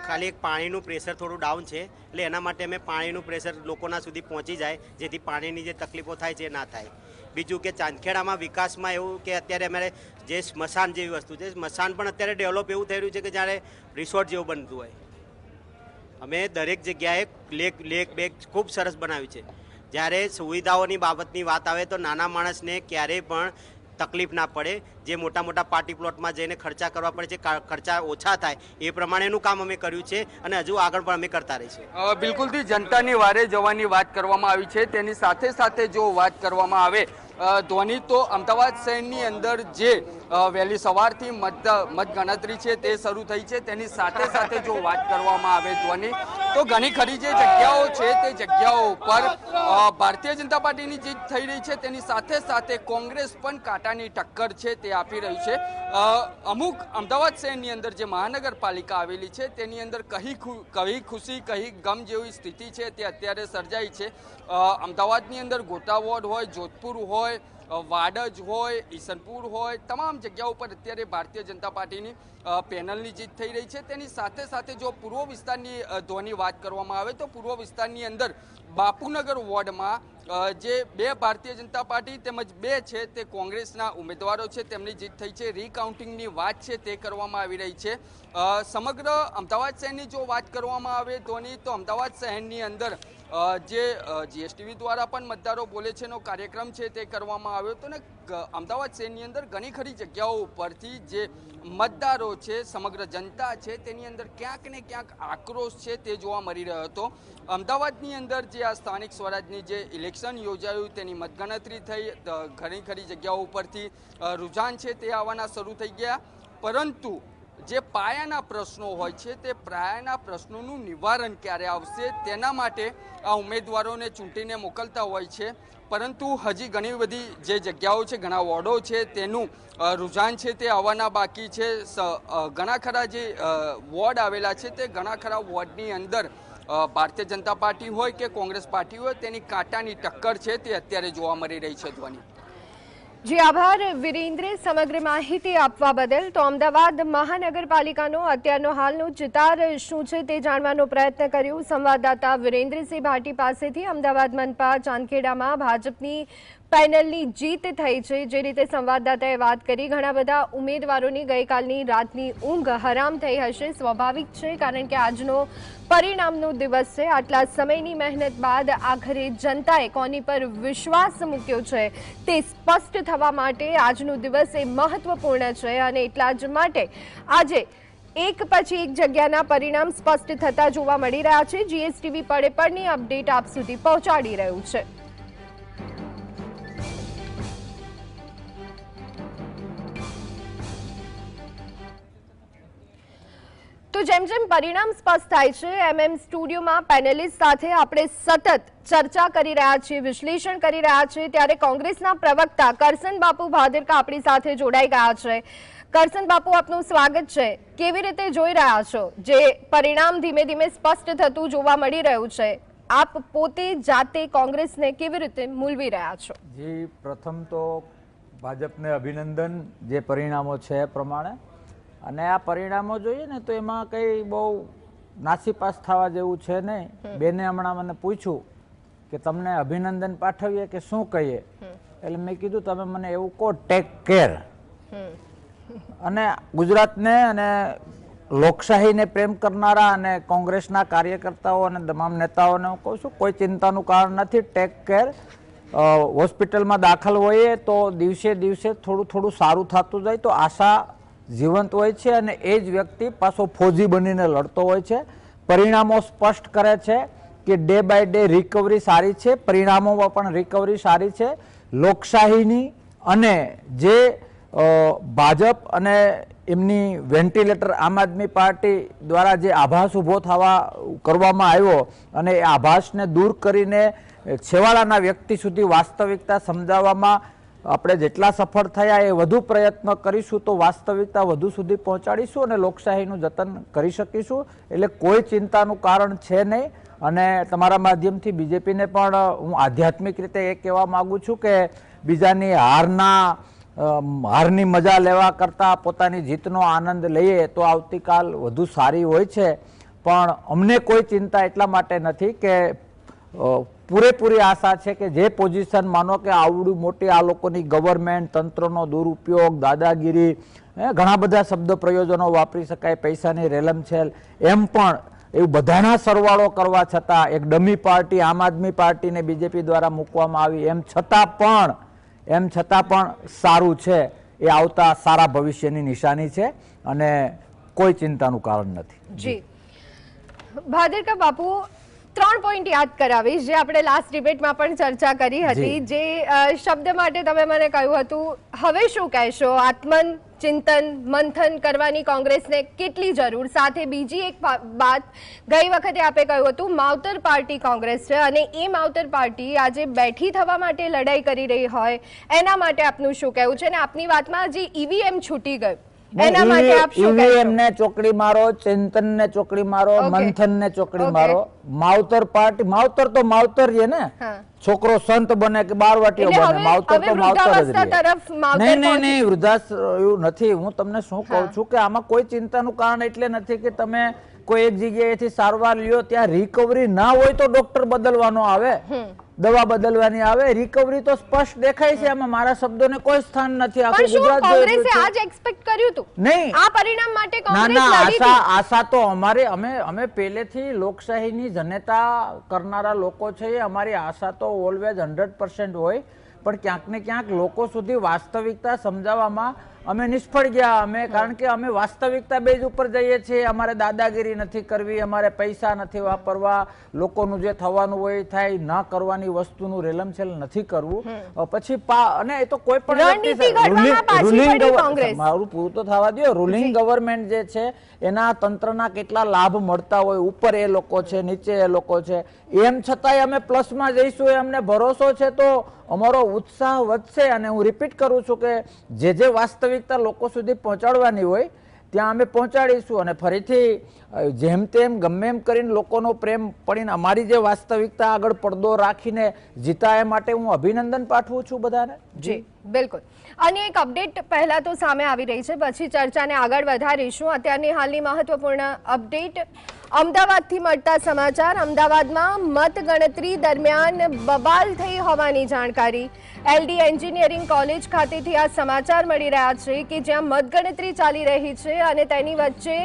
Speaker 8: ખાલી એક પાણીનું પ્રેશર થોડું ડાઉન છે, એટલે એના માટે અમે પાણીનું પ્રેશર લોકોના સુધી પહોંચી જાય, જેથી પાણીની જે તકલીફો થાય છે એ ના થાય. બીજું કે ચાંદખેડામાં વિકાસમાં એવું કે અત્યારે અમારે જે સ્મશાન જેવી વસ્તુ છે, સ્મશાન પણ અત્યારે ડેવલપ એવું થઈ રહ્યું છે કે જ્યારે રિસોર્ટ જેવું બનતું હોય. અમે દરેક જગ્યાએ લેક બેક ખૂબ સરસ બનાવ્યું છે. જ્યારે સુવિધાઓની બાબતની વાત આવે તો નાના માણસને ક્યારેય પણ તકલીફ ના પડે. જે મોટા મોટા પાર્ટી પ્લોટમાં જઈને ખર્ચા કરવા પડે છે, ખર્ચા ઓછા થાય એ પ્રમાણેનું કામ અમે કર્યું છે અને હજુ આગળ પણ અમે કરતા રહીશું.
Speaker 5: બિલકુલથી જનતાની વારે જવાની વાત કરવામાં આવી છે. તેની સાથે સાથે જો વાત કરવામાં આવે ધ્વનિ તો અમદાવાદ શહેરની અંદર જે વહેલી સવારથી મતગણતરી છે તે શરૂ થઈ છે, તેની સાથે સાથે જો વાત કરવામાં આવે ધ્વનિ તો ઘણી ખરી જે જગ્યાઓ છે તે જગ્યાઓ ઉપર ભારતીય જનતા પાર્ટીની જીત થઈ રહી છે. તેની સાથે સાથે કોંગ્રેસ પણ કાંટાની ટક્કર છે તે આપી રહ્યું છે. અમુક અમદાવાદ શહેરની અંદર જે મહાનગરપાલિકા આવેલી છે તેની અંદર કહી ખુશી કહી ગમ જેવી સ્થિતિ છે તે અત્યારે સર્જાઈ છે. અમદાવાદની અંદર ગોતા વોર્ડ હોય, જોધપુર હોય, વાડજ હોય, ઈસનપુર હોય, તમામ જગ્યાઓ પર અત્યારે ભારતીય જનતા પાર્ટીની પેનલની જીત થઈ રહી છે. તેની સાથે સાથે જો પૂર્વ વિસ્તારની ધ્વનિ વાત કરવામાં આવે તો પૂર્વ વિસ્તારની અંદર બાપુનગર વોર્ડમાં જે 2 ભારતીય જનતા પાર્ટી તેમજ 2 છે તે કોંગ્રેસના ઉમેદવારો છે તેમની જીત થઈ છે. રીકાઉન્ટિંગની વાત છે તે કરવામાં આવી રહી છે. સમગ્ર અમદાવાદ શહેરની જો વાત કરવામાં આવે ધ્વનિ તો અમદાવાદ શહેરની અંદર જે જીએસટીવી દ્વારા પણ મતદારો બોલે છે નો કાર્યક્રમ છે તે કરવામાં આવ્યો હતો ને અમદાવાદ શહેરની અંદર ઘણી ખરી જગ્યાઓ ઉપરથી જે મતદારો છે, સમગ્ર જનતા છે તેની અંદર ક્યાંક ને ક્યાંક આક્રોશ છે તે જોવા મળી રહ્યો હતો. અમદાવાદની અંદર જે આ સ્થાનિક સ્વરાજની જે ઇલેક્શન યોજાયું તેની મતગણતરી થઈ, ઘણી ખરી જગ્યાઓ ઉપરથી રુઝાન છે તે આવવાના શરૂ થઈ ગયા, પરંતુ જે પાયાના પ્રશ્નો હોય છે તે પાયાના પ્રશ્નોનું નિવારણ ક્યારે આવશે તેના માટે આ ઉમેદવારોને ચૂંટીને મોકલતા હોય છે. પરંતુ હજી ઘણી બધી જે જગ્યાઓ છે, ઘણા વોર્ડો છે તેનું રુઝાન છે તે આવવાના બાકી છે. ઘણા ખરા જે વોર્ડ આવેલા છે તે ઘણા ખરા વોર્ડની અંદર ભારતીય જનતા પાર્ટી હોય કે કોંગ્રેસ પાર્ટી હોય તેની કાંટાની ટક્કર છે તે અત્યારે જોવા મળી રહી છે. ધ્વનિ
Speaker 1: જી આભાર વિરેન્દ્ર સમગ્ર માહિતી આપવા બદલ. તો અમદાવાદ મહાનગરપાલિકાનો અત્યારનો હાલનો ચિતાર શું છે તે જાણવાનો પ્રયત્ન કર્યો સંવાદદાતા વિરેન્દ્રસિંહ ભાટી પાસેથી. અમદાવાદ મનપા ચાંદખેડામાં ભાજપની પેનલની જીત થઈ છે. જે રીતે સંવાદદાતાએ વાત કરી, ઘણા બધા ઉમેદવારોની ગઈકાલની રાતની ઊંઘ હરામ થઈ હશે. સ્વાભાવિક છે, કારણ કે આજનો પરિણામનો દિવસ છે. આટલા સમયની મહેનત બાદ આખરે જનતાએ કોની પર વિશ્વાસ મૂક્યો છે તે સ્પષ્ટ થવા માટે આજનો દિવસ એ મહત્વપૂર્ણ છે અને એટલા જ માટે આજે એક પછી એક જગ્યાના પરિણામ સ્પષ્ટ થતા જોવા મળી રહ્યા છે. જીએસટીવી પડે પડની અપડેટ આપ સુધી પહોંચાડી રહ્યું છે. તો જેમ જેમ પરિણામ સ્પષ્ટ થાય છે એમ સ્ટુડિયોમાં પેનલિસ્ટ સાથે આપણે સતત ચર્ચા કરી રહ્યા છીએ, વિશ્લેષણ કરી રહ્યા છીએ. ત્યારે કોંગ્રેસના પ્રવક્તા કરસન બાપુ ભાદરકા આપણી સાથે જોડાઈ ગયા છે. કરસન બાપુ, આપનું સ્વાગત છે. કેવી રીતે જોઈ રહ્યા છો જે પરિણામ ધીમે ધીમે સ્પષ્ટ થતું જોવા મળી રહ્યું છે? આપ પોતે જાતે કોંગ્રેસને કેવી રીતે મૂલવી રહ્યા છો?
Speaker 9: જી, પ્રથમ તો ભાજપને અભિનંદન જે પરિણામો છે એ પ્રમાણે. અને આ પરિણામો જોઈએ ને તો એમાં કંઈ બહુ નાસીપાસ થવા જેવું છે નહીં. બેને હમણાં મને પૂછ્યું કે તમને અભિનંદન પાઠવીએ કે શું કહીએ, એટલે મેં કીધું તમે મને એવું કહો, ટેક કેર. અને ગુજરાતને અને લોકશાહીને પ્રેમ કરનારા અને કોંગ્રેસના કાર્યકર્તાઓ અને તમામ નેતાઓને હું કહું છું, કોઈ ચિંતાનું કારણ નથી. Take care. હોસ્પિટલમાં દાખલ હોઈએ તો દિવસે દિવસે થોડું થોડું સારું થતું જાય તો આશા જીવંત હોય છે અને એ જ વ્યક્તિ પાછો ફૌજી બનીને લડતો હોય છે. પરિણામો સ્પષ્ટ કરે છે કે ડે બાય ડે રિકવરી સારી છે, પરિણામોમાં પણ રિકવરી સારી છે. લોકશાહીની અને જે ભાજપ અને એમની વેન્ટિલેટર આમ આદમી પાર્ટી દ્વારા જે આભાસ ઊભો કરવામાં આવ્યો અને એ આભાસને દૂર કરીને છેવાડાના વ્યક્તિ સુધી વાસ્તવિકતા સમજાવવામાં આપણે જેટલા સફળ થયા એ વધુ પ્રયત્ન કરીશું તો વાસ્તવિકતા વધુ સુધી પહોંચાડીશું અને લોકશાહીનું જતન કરી શકીશું. એટલે કોઈ ચિંતાનું કારણ છે નહીં. અને તમારા માધ્યમથી બીજેપીને પણ હું આધ્યાત્મિક રીતે એ કહેવા માગું છું કે બીજાની હારની મજા લેવા કરતાં પોતાની જીતનો આનંદ લઈએ તો આવતીકાલ વધુ સારી હોય છે. પણ અમને કોઈ ચિંતા એટલા માટે નથી કે પૂરેપૂરી આશા છે કે જે પોઝિશન માનો કે આવડી મોટી આ લોકોની ગવર્મેન્ટ, તંત્રનો દુરુપયોગ, દાદાગીરી, ઘણા બધા શબ્દ પ્રયોજનો વાપરી શકાય, પૈસાની રેલમછેલ, એમ પણ એવું બધાના સરવાળો કરવા છતાં એક ડમી પાર્ટી આમ આદમી પાર્ટીને બીજેપી દ્વારા મૂકવામાં આવી, એમ છતાં પણ સારું છે, એ આવતા સારા ભવિષ્યની નિશાની છે અને કોઈ ચિંતાનું કારણ નથી.
Speaker 1: જી ભાદરકા બાપુ, 3 પોઈન્ટ યાદ કરાવીશ જે આપણે લાસ્ટ ડિબેટમાં પણ ચર્ચા કરી હતી. જે શબ્દ માટે તમે મને કહ્યું હતું, હવે શું કહેશો? આત્મચિંતન મંથન કરવાની કોંગ્રેસને કેટલી જરૂર? સાથે બીજી એક વાત, ગઈ વખતે આપે કહ્યું હતું માવતર પાર્ટી કોંગ્રેસ છે અને એ માવતર પાર્ટી આજે બેઠી થવા માટે લડાઈ કરી રહી હોય, એના માટે આપનું શું કહેવું છે? અને આપની વાતમાં જે ઈવીએમ છૂટી ગયું એના માટે આપ શું કહેશો?
Speaker 9: ઈવીએમ ને ચોકડી મારો, ચિંતન ને ચોકડી મારો, મંથન ને ચોકડી મારો. માવતર પાર્ટી, માવતર તો માવતર છે ને, છોકરો સંત બને કે બારવાટીઓ બને, માવતર તો માવતર જ રહે. નહીં, વૃદ્ધાશ્રમ એવું નથી. હું તમને શું કહું છું કે આમાં કોઈ ચિંતાનું કારણ એટલે નથી કે તમે કોઈ એક જગ્યાએથી સારવાર લ્યો, ત્યાં રિકવરી ના હોય તો ડોક્ટર બદલવાનો આવે, દવા બદલવાની આવે. રિકવરી તો સ્પષ્ટ દેખાય છે, આમાં મારા શબ્દોને કોઈ સ્થાન નથી. આખું ગુજરાત
Speaker 1: કોંગ્રેસે આજ એક્સપેક્ટ કર્યું હતું
Speaker 9: નહીં
Speaker 1: આ પરિણામ માટે કોંગ્રેસ લડી હતી.
Speaker 9: આશા તો અમે પહેલેથી લોકશાહીની જનતા કરનારા લોકો છે, અમારી આશા તો ઓલવેઝ 100% હોય, પણ ક્યાંક ને ક્યાંક લોકો સુધી વાસ્તવિકતા સમજાવવામાં અમે નિષ્ફળ ગયા. કારણ કે અમે વાસ્તવિકતા બેઝ ઉપર જઈએ છીએ. અમારે દાદાગીરી નથી કરવી, અમારે પૈસા નથી વાપરવા, લોકોનું જે થવાનું હોય થાય, ન કરવાની વસ્તુનું રેલમછેલ નથી કરવું. પછી અને એ તો કોઈ પણ મારું પૂરું તો થવા દો. રૂલિંગ ગવર્મેન્ટ જે છે એના તંત્રના કેટલા લાભ મળતા હોય, ઉપર એ લોકો છે, નીચે એ લોકો છે, એમ છતાંય અમે પ્લસમાં જઈશું એ અમને ભરોસો છે. તો અમારો ઉત્સાહ વધશે. અને હું રિપીટ કરું છું કે જે વાસ્તવિકતા લોકો સુધી પહોંચાડવાની હોય ત્યાં અમે પહોંચાડીશું. અને ફરીથી જેમ તેમ ગમે એમ કરીને લોકોનો પ્રેમ પડીને અમારી જે વાસ્તવિકતા આગળ પડદો રાખીને જીતા, એ માટે હું અભિનંદન પાઠવું છું બધાને.
Speaker 1: જી બિલકુલ. અને એક અપડેટ પહેલા તો સામે આવી રહી છે, પછી ચર્ચાને આગળ વધારીશું. અત્યારની હાલની મહત્વપૂર્ણ અપડેટ અમદાવાદથી મળતા સમાચાર. અમદાવાદમાં મતગણતરી દરમિયાન બબાલ થઈ હોવાની જાણકારી. એલડી એન્જિનિયરિંગ કોલેજ ખાતેથી આ સમાચાર મળી રહ્યા છે કે જ્યાં મતગણતરી ચાલી રહી છે અને તેની વચ્ચે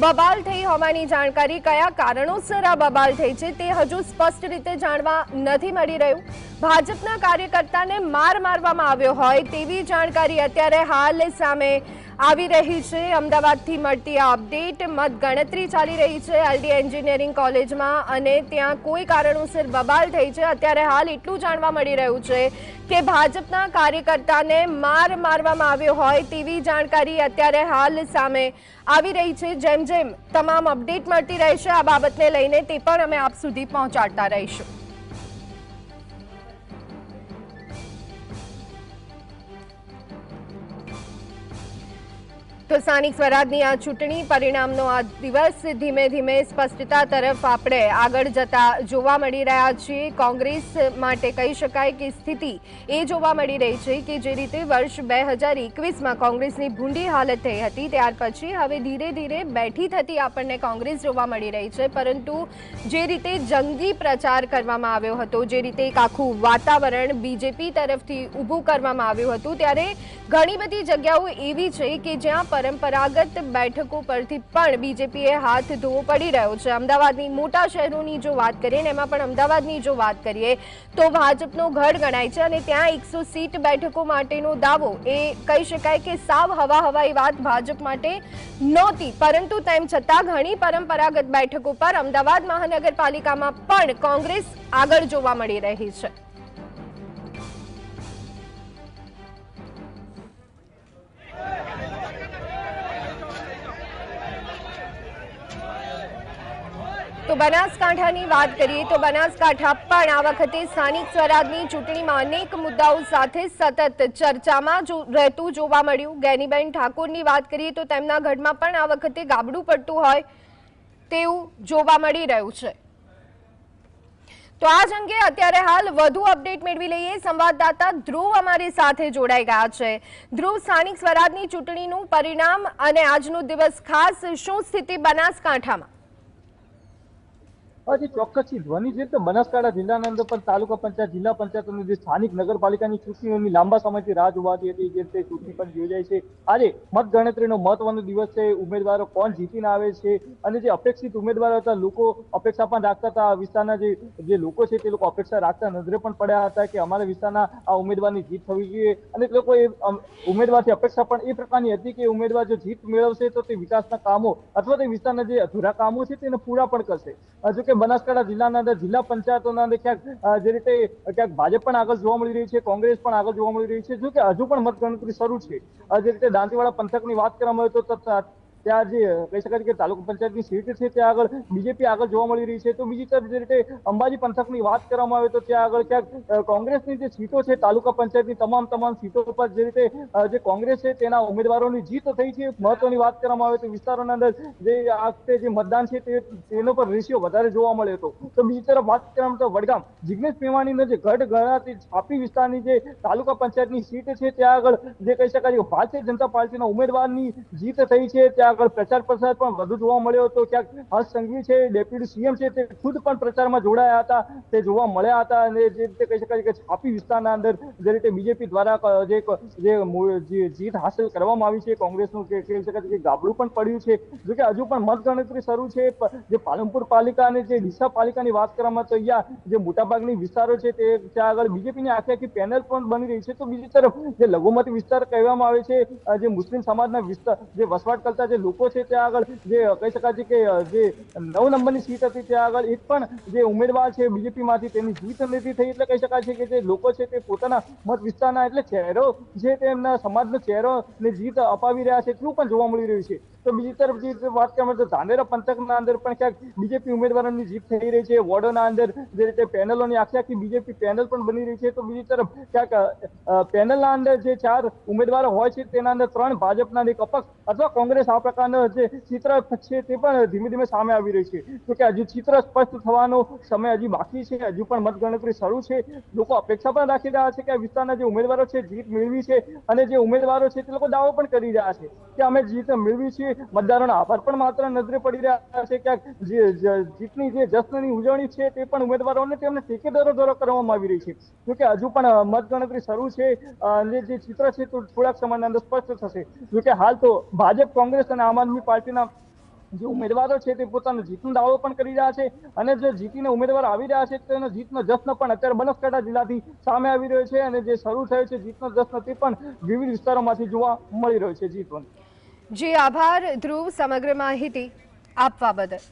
Speaker 1: બબાલ થઈ હોવાની જાણકારી. કયા કારણોસર આ બબાલ થઈ છે તે હજુ સ્પષ્ટ રીતે જાણવા નથી મળી રહ્યું. ભાજપના કાર્યકર્તાને માર મારવામાં આવ્યો હોય તેવી જાણકારી અત્યારે હાલ સામે આવી રહી છે. અમદાવાદથી મળતી આ અપડેટ. મતગણતરી ચાલી રહી છે એલડી એન્જિનિયરિંગ કોલેજમાં અને ત્યાં કોઈ કારણોસર બબાલ થઈ છે. અત્યારે હાલ એટલું જાણવા મળી રહ્યું છે કે ભાજપના કાર્યકર્તાને માર મારવામાં આવ્યો હોય તેવી જાણકારી અત્યારે હાલ સામે આવી રહી છે. જેમ જેમ તમામ અપડેટ મળતી રહેશે આ બાબતને લઈને તે પણ અમે આપ સુધી પહોંચાડતા રહીશું. તો સ્થાનિક સ્વરાજની આ ચૂંટણી પરિણામનો આ દિવસ ધીમે ધીમે સ્પષ્ટતા તરફ આપણે આગળ જતા જોવા મળી રહ્યા છીએ. કોંગ્રેસ માટે કહી શકાય કે સ્થિતિ એ જોવા મળી રહી છે કે જે રીતે વર્ષ 2021માં કોંગ્રેસની ભૂંડી હાલત થઈ હતી, ત્યાર પછી હવે ધીરે ધીરે બેઠી થતી આપણને કોંગ્રેસ જોવા મળી રહી છે. પરંતુ જે રીતે જંગી પ્રચાર કરવામાં આવ્યો હતો, જે રીતે એક આખું વાતાવરણ બીજેપી તરફથી ઊભું કરવામાં આવ્યું હતું, ત્યારે ઘણી બધી જગ્યાઓ એવી છે કે જ્યાં પરંપરાગત બેઠકો પરથી પણ બીજેપીએ હાથ ધોવો પડી રહ્યો છે. અમદાવાદની મોટા શહેરોની જો વાત કરીએ ને એમાં પણ અમદાવાદની જો વાત કરીએ તો ભાજપનો ગઢ ગણાય છે અને ત્યાં 100 સીટ બેઠકો માટેનો દાવો એ કહી શકાય કે સાવ હવાઈ વાત ભાજપ માટે નહોતી. પરંતુ તેમ છતાં ઘણી પરંપરાગત બેઠકો પર અમદાવાદ મહાનગરપાલિકામાં પણ કોંગ્રેસ આગળ જોવા મળી રહી છે. તો બનાસકાંઠાની વાત કરીએ તો બનાસકાંઠા પણ આ વખતે સ્થાનિક સ્વરાજની ચૂંટણીમાં અનેક મુદ્દાઓ સાથે સતત ચર્ચામાં રહેતું જોવા મળ્યું. ગેનીબેન ઠાકોરની વાત કરીએ તો તેમના ગઢમાં પણ આ વખતે ગાબડું પડતું હોય તેવું જોવા મળી રહ્યું છે. તો આ જ અંગે અત્યારે હાલ વધુ અપડેટ મેળવી લઈએ. સંવાદદાતા ધ્રુવ અમારી સાથે જોડાઈ ગયા છે. ધ્રુવ, સ્થાનિક સ્વરાજની ચૂંટણીનું પરિણામ અને આજનો દિવસ ખાસ શું સ્થિતિ બનાસકાંઠામાં?
Speaker 10: જે ચોક્કસથી ધ્વનિ છે તો બનાસકાંઠા જિલ્લાના અંદર પણ તાલુકા પંચાયત, જિલ્લા પંચાયતની જે સ્થાનિક નગરપાલિકાની ચૂંટણીઓની લાંબા સમયથી રાહ જોવાતી હતી, જે રીતે ચૂંટણી પણ યોજાય છે. આજે મતગણતરીનો મહત્વનો દિવસ છે. ઉમેદવારો કોણ જીતીને આવે છે અને જે અપેક્ષિત ઉમેદવારો હતા, લોકો અપેક્ષા પણ રાખતા હતા. આ વિસ્તારના જે લોકો છે તે લોકો અપેક્ષા રાખતા નજરે પણ પડ્યા હતા કે અમારા વિસ્તારના આ ઉમેદવારની જીત થવી જોઈએ, અને લોકો એ ઉમેદવારથી અપેક્ષા પણ એ પ્રકારની હતી કે ઉમેદવાર જો જીત મેળવશે તો તે વિકાસના કામો અથવા તે વિસ્તારના જે અધૂરા કામો છે તેને પૂરા પણ કરશે. જો કે બનાસકાંઠા જિલ્લાના અંદર જિલ્લા પંચાયતોના અંદર ક્યાંક જે રીતે ક્યાંક ભાજપ પણ આગળ જોવા મળી રહી છે, કોંગ્રેસ પણ આગળ જોવા મળી રહી છે. જો કે હજુ પણ મતગણતરી શરૂ છે. જે રીતે દાંતીવાડા પંથકની વાત કરવામાં આવે તો ત્યાં જે કહી શકાય કે તાલુકા પંચાયતની સીટ છે ત્યાં આગળ બીજેપી આગળ જોવા મળી રહી છે. તો બીજી તરફ જે રીતે અંબાજી પંથકની વાત કરવામાં આવે તો ત્યાં આગળ ક્યાંક કોંગ્રેસની જે સીટો છે તાલુકા પંચાયતની તમામ સીટો પર જે રીતે જે કોંગ્રેસ છે તેના ઉમેદવારોની જીત થઈ છે. મહત્વની વાત કરવામાં આવે તો વિસ્તારોના અંદર જે આ વખતે જે મતદાન છે તેનો પર રેશિયો વધારે જોવા મળ્યો હતો. તો બીજી તરફ વાત કરવામાં તો વડગામ જિગ્નેશ મેવાણીનો જે ગઢ ગણાતી છાપી વિસ્તારની જે તાલુકા પંચાયતની સીટ છે ત્યાં આગળ જે કહી શકાય કે ભારતીય જનતા પાર્ટીના ઉમેદવારની જીત થઈ છે. ત્યાં આગળ પ્રચાર પ્રસાર પણ વધુ જોવા મળ્યો હતો. ક્યાંક હર્ષ સંઘવી છે, ડેપ્યુટી સીએમ છે, તે ખુદ પણ પ્રચારમાં જોડાયા હતા, તે જોવા મળ્યા હતા. અને જે રીતે કહી શકાય કે છાપી વિસ્તારના અંદર જે રીતે બીજેપી દ્વારા જે જીત હાંસલ કરવામાં આવી છે, કોંગ્રેસનું કહી શકાય કે ગાબડું પણ પડ્યું છે. જો કે હજુ પણ મતગણતરી શરૂ છે. જે પાલનપુર પાલિકા અને જે ડીસા પાલિકાની વાત કરવામાં તો અહીંયા જે મોટાભાગની વિસ્તારો છે તે ત્યાં આગળ બીજેપીની આખી પેનલ પણ બની રહી છે. તો બીજી તરફ જે લઘુમતી વિસ્તાર કહેવામાં આવે છે, જે મુસ્લિમ સમાજના વિસ્તાર જે વસવાટ કરતા જે લોકો છે ત્યાં આગળ જે કહી શકાય છે કે જે 9 નંબરની સીટ હતી ત્યાં આગળ એક પણ જે ઉમેદવાર છે બીજેપીમાંથી તેની જીત નથી થઈ. એટલે કહી શકાય છે કે જે લોકો છે તે પોતાના મત વિસ્તારના એટલે ચહેરો છે તેમના સમાજનો ચહેરોને જીત અપાવી રહ્યા છે એટલું પણ જોવા મળી રહ્યું છે. તો બીજી તરફ જે વાત કરવામાં તો ધાનેરા પંથકના અંદર પણ ક્યાંક બીજેપી ઉમેદવારોની જીત થઈ રહી છે. વોર્ડોના અંદર જે રીતે પેનલોની આખી બીજેપી પેનલ પણ બની રહી છે. તો બીજી તરફ ક્યાંક પેનલના અંદર જે 4 ઉમેદવારો હોય છે તેના અંદર 3 ભાજપના, એક અપક્ષ અથવા કોંગ્રેસ આ પ્રકારનો જે ચિત્ર છે તે પણ ધીમે ધીમે સામે આવી રહી છે. તો કે હજુ ચિત્ર સ્પષ્ટ થવાનો સમય હજી બાકી છે. હજુ પણ મતગણતરી શરૂ છે. લોકો અપેક્ષા પણ રાખી રહ્યા છે કે આ વિસ્તારના જે ઉમેદવારો છે જીત મેળવી છે, અને જે ઉમેદવારો છે તે લોકો દાવો પણ કરી રહ્યા છે કે અમે જીત મેળવી છે. મતદારોનો આભાર પણ માત્ર નજરે પડી રહ્યા છે. ક્યાંક જીતની જે જશ્નની ઉજવણી છે તે પણ ઉમેદવારોને તેમને ટેકેદારો દ્વારા કરવામાં આવી રહી છે. જો કે હજુ પણ મતગણતરી શરૂ છે અને જે ચિત્ર છે તો થોડાક સમયના અંદર સ્પષ્ટ થશે. જો કે હાલ તો ભાજપ, કોંગ્રેસ અને આમ આદમી પાર્ટીના જે ઉમેદવારો છે તે પોતાનો જીતનો દાવો પણ કરી રહ્યા છે, અને જે જીતીને ઉમેદવાર આવી રહ્યા છે તેનો જીતનો જશ્ન પણ અત્યારે બનાસકાંઠા જિલ્લાથી સામે આવી રહ્યો છે. અને જે શરૂ થયો છે જીતનો જશ્ન તે પણ વિવિધ વિસ્તારોમાંથી જોવા મળી રહ્યો છે. જીતવંત
Speaker 1: જી આભાર ધ્રુવ સમગ્ર માહિતી આપવા બદલ.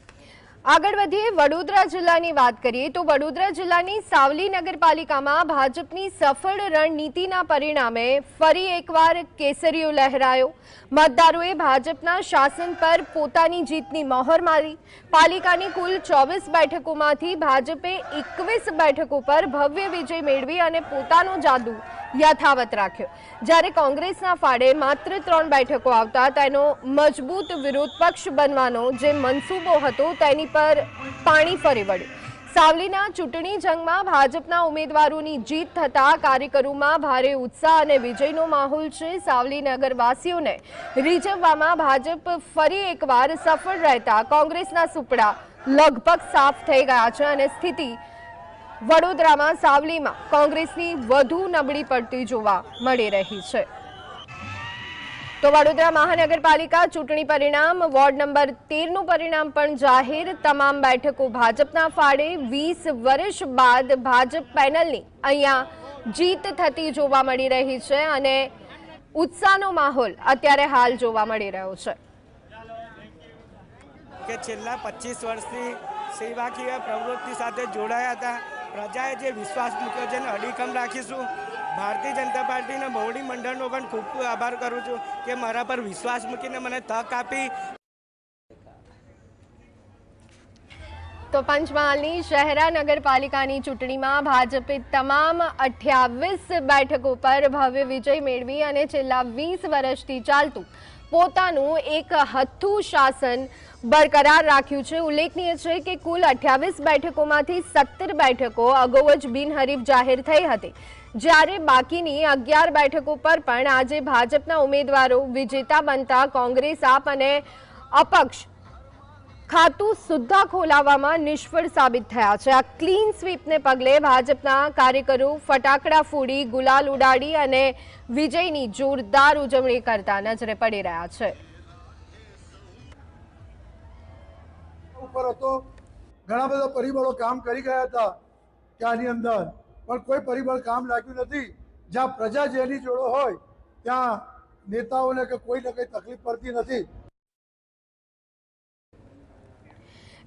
Speaker 1: આગળ વધીએ, વડોદરા જિલ્લાની વાત કરીએ તો વડોદરા જિલ્લાની સાવલી નગરપાલિકામાં ભાજપની સફળ રણનીતિના પરિણામે ફરી એકવાર કેસરીઓ લહેરાયો. મતદારોએ ભાજપના શાસન પર પોતાની જીતની મહોર મારી. પાલિકાની કુલ 24 બેઠકોમાંથી ભાજપે 21 બેઠકો પર ભવ્ય વિજય મેળવી અને પોતાનો જાદુ યથાવત રાખ્યો. જ્યારે કોંગ્રેસના ફાળે માત્ર 3 બેઠકો આવતા તેનો મજબૂત વિરોધ પક્ષ બનવાનો જે મનસૂબો હતો તેની પર પાણી ફરી વળ્યું. સાવલીના ચૂંટણી જંગમાં ભાજપના ઉમેદવારોની જીત થતા કાર્યકરોમાં ભારે ઉત્સાહ અને વિજયનો માહોલ છે. સાવલી નગરવાસીઓને રીઝવવામાં ભાજપ ફરી એકવાર સફળ રહેતા કોંગ્રેસના સુપડા લગભગ સાફ થઈ ગયા છે અને સ્થિતિ વડોદરામાં સાવલીમાં કોંગ્રેસની વધુ નબળી પડતી જોવા મળી રહી છે. તો વડોદરા મહાનગરપાલિકા ચૂંટણી પરિણામ, વોર્ડ નંબર 13નું પરિણામ પણ જાહેર. તમામ બેઠકો ભાજપના ફાળે. 20 વર્ષ બાદ ભાજપ પેનલની અહીંયા જીત થતી જોવા મળી રહી છે અને ઉત્સાહનો માહોલ અત્યારે હાલ જોવા મળી રહ્યો છે.
Speaker 11: કે છેલ્લા 25 વર્ષથી સેવાકીય પ્રવૃત્તિ સાથે જોડાયા હતા. પ્રજાએ જે વિશ્વાસ મૂક્યો છે એને અડીખમ રાખીશું. ભારતીય જનતા પાર્ટીના મોવડી મંડળનો પણ ખૂબ ખૂબ આભાર કરું છું કે મારા પર વિશ્વાસ મૂકીને મને તક આપી.
Speaker 1: તો પંચમહાલની શહેરા નગરપાલિકાની ચૂંટણીમાં ભાજપે તમામ 28 બેઠકો પર ભવ્ય વિજય મેળવી અને છેલ્લા 20 વર્ષથી ચાલતું પોતાનું એક હથ્થું શાસન બરકરાર રાખ્યું છે. ઉલ્લેખનીય છે કે કુલ 28 બેઠકોમાંથી 17 બેઠકો અગાઉ જ બિનહરીફ જાહેર થઈ હતી, જ્યારે બાકીની 11 બેઠકો પર પણ આજે ભાજપના ઉમેદવારો વિજેતા બનતા કોંગ્રેસ, આપ અને અપક્ષ ખાતું સુદ્ધા ખોલાવવામાં નિષ્ફળ સાબિત થયા છે। આ ક્લીન સ્વીપને પગલે ભાજપના કાર્યકરો ફટાકડા ફોડી, ગુલાલ ઉડાડી અને વિજયની જોરદાર ઉજવણી કરતા નજરે પડી રહ્યા છે।
Speaker 12: ઉપર હતો ઘણા બધા પરિબળો કામ કરી ગયા હતા કે આની અંદર, પણ કોઈ પરિબળ કામ લાગ્યું નથી। જ્યાં પ્રજા જેની જોડે હોય ત્યાં નેતાઓને કે કોઈને કંઈ તકલીફ પડતી નથી।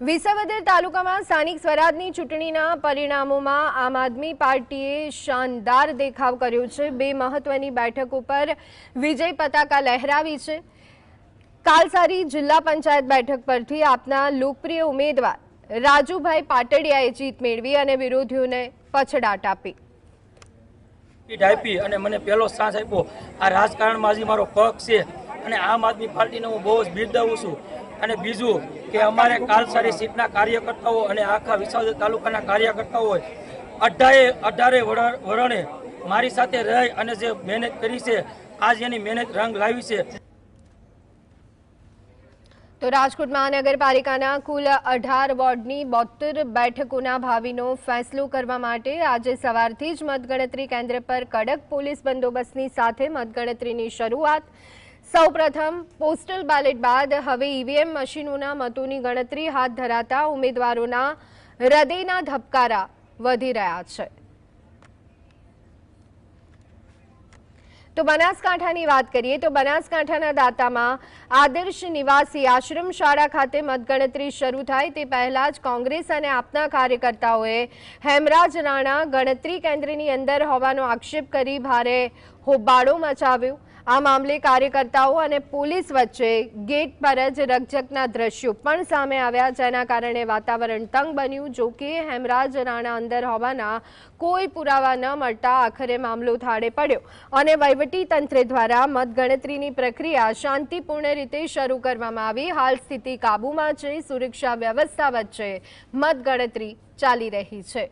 Speaker 1: વિસાવદર તાલુકામાં સ્થાનિક સ્વરાજની ચૂંટણીના પરિણામોમાં આમ આદમી પાર્ટીએ શાનદાર દેખાવ કર્યો છે। 2 મહત્વની બેઠક ઉપર વિજય પતાકા લહેરાવી છે। કાલસારી જિલ્લા પંચાયત બેઠક પરથી આપના લોકપ્રિય ઉમેદવાર રાજુભાઈ પાટડિયાએ જીત મેળવી અને વિરોધીઓને પછડાટ આપી
Speaker 13: અને મને પહેલો સાથ આપ્યો। આ રાજકારણમાં હજી મારો પક્ષ છે અને આમ આદમી પાર્ટીને હું બહુ જ બિરદાવું છું। અને બીજું કે અમારે કાલસારી સીટના કાર્યકર્તાઓ અને આખા વિસાવદર તાલુકાના કાર્યકર્તાઓ 18 વરણે મારી સાથે રહી અને જે મહેનત કરી છે, આજ એની મહેનત રંગ લાવી છે।
Speaker 1: તો રાજકોટ મહાનગરપાલિકાના કુલ 18 વોર્ડની 72 બેઠકોના ભાવિનો ફેસલો કરવા માટે આજે સવારથી જ મતગણતરી કેન્દ્ર પર કડક પોલીસ બંદોબસ્તની સાથે મતગણતરીની શરૂઆત। સૌપ્રથમ પોસ્ટલ બેલેટ બાદ હવે ઈવીએમ મશીનોના મતોની ગણતરી હાથ ધરાતા ઉમેદવારોના હૃદયના ધબકારા વધી રહ્યા છે। તો બનાસકાંઠાની વાત કરીએ તો બનાસકાંઠાના દાંતામાં આદર્શ નિવાસી આશ્રમ શાળા ખાતે મતગણતરી શરૂ થાય તે પહેલા જ કોંગ્રેસ અને આપના કાર્યકર્તાઓએ હેમરાજ રાણા ગણતરી કેન્દ્રની અંદર હોવાનો આક્ષેપ કરી ભારે હોબાળો મચાવ્યો। આ મામલે કાર્યકર્તાઓ અને પોલીસ વચ્ચે ગેટ પર જ રકઝકના દ્રશ્યો પણ સામે આવ્યા, જેના કારણે વાતાવરણ તંગ બન્યું। જો કે હેમરાજ રાણા અંદર હોવાના કોઈ પુરાવા ન મળતા આખરે મામલો થાળે પડ્યો અને વહીવટી તંત્ર દ્વારા મતગણતરીની પ્રક્રિયા શાંતિપૂર્ણ રીતે શરૂ કરવામાં આવી। હાલ સ્થિતિ કાબૂમાં છે। સુરક્ષા વ્યવસ્થા વચ્ચે મતગણતરી ચાલી રહી છે।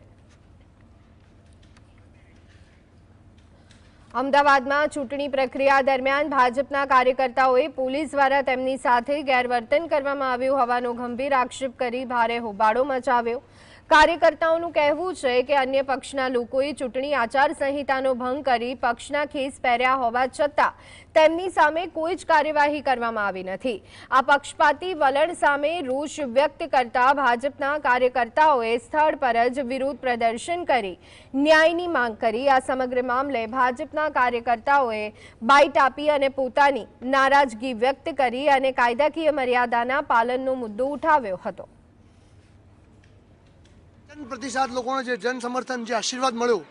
Speaker 1: અમદાવાદમાં ચૂંટણી પ્રક્રિયા દરમિયાન ભાજપના કાર્યકર્તાઓએ પોલીસ દ્વારા તેમની સાથે ગેરવર્તન કરવામાં આવ્યું હોવાનો ગંભીર આક્ષેપ કરી ભારે હોબાળો મચાવ્યો। કાર્યકર્તાઓનું કહેવું છે કે અન્ય પક્ષના લોકોએ ચૂંટણી આચારસંહિતાનો ભંગ કરી પક્ષના ખેસ પહેર્યા હોવા છતાં તેમની સામે કોઈ જ કાર્યવાહી કરવામાં આવી નથી। આ પક્ષપાતી વલણ સામે રોષ વ્યક્ત કરતા ભાજપના કાર્યકર્તાઓએ સ્થળ પર જ વિરોધ પ્રદર્શન કરી ન્યાયની માંગ કરી। આ સમગ્ર મામલે ભાજપના કાર્યકર્તાઓએ બાઇટ આપી અને પોતાની નારાજગી વ્યક્ત કરી અને કાયદાકીય મર્યાદાના પાલનનો મુદ્દો ઉઠાવ્યો હતો।
Speaker 12: પ્રતિસાદ લોકોનો જે જન સમર્થન, જે આશીર્વાદ મળ્યો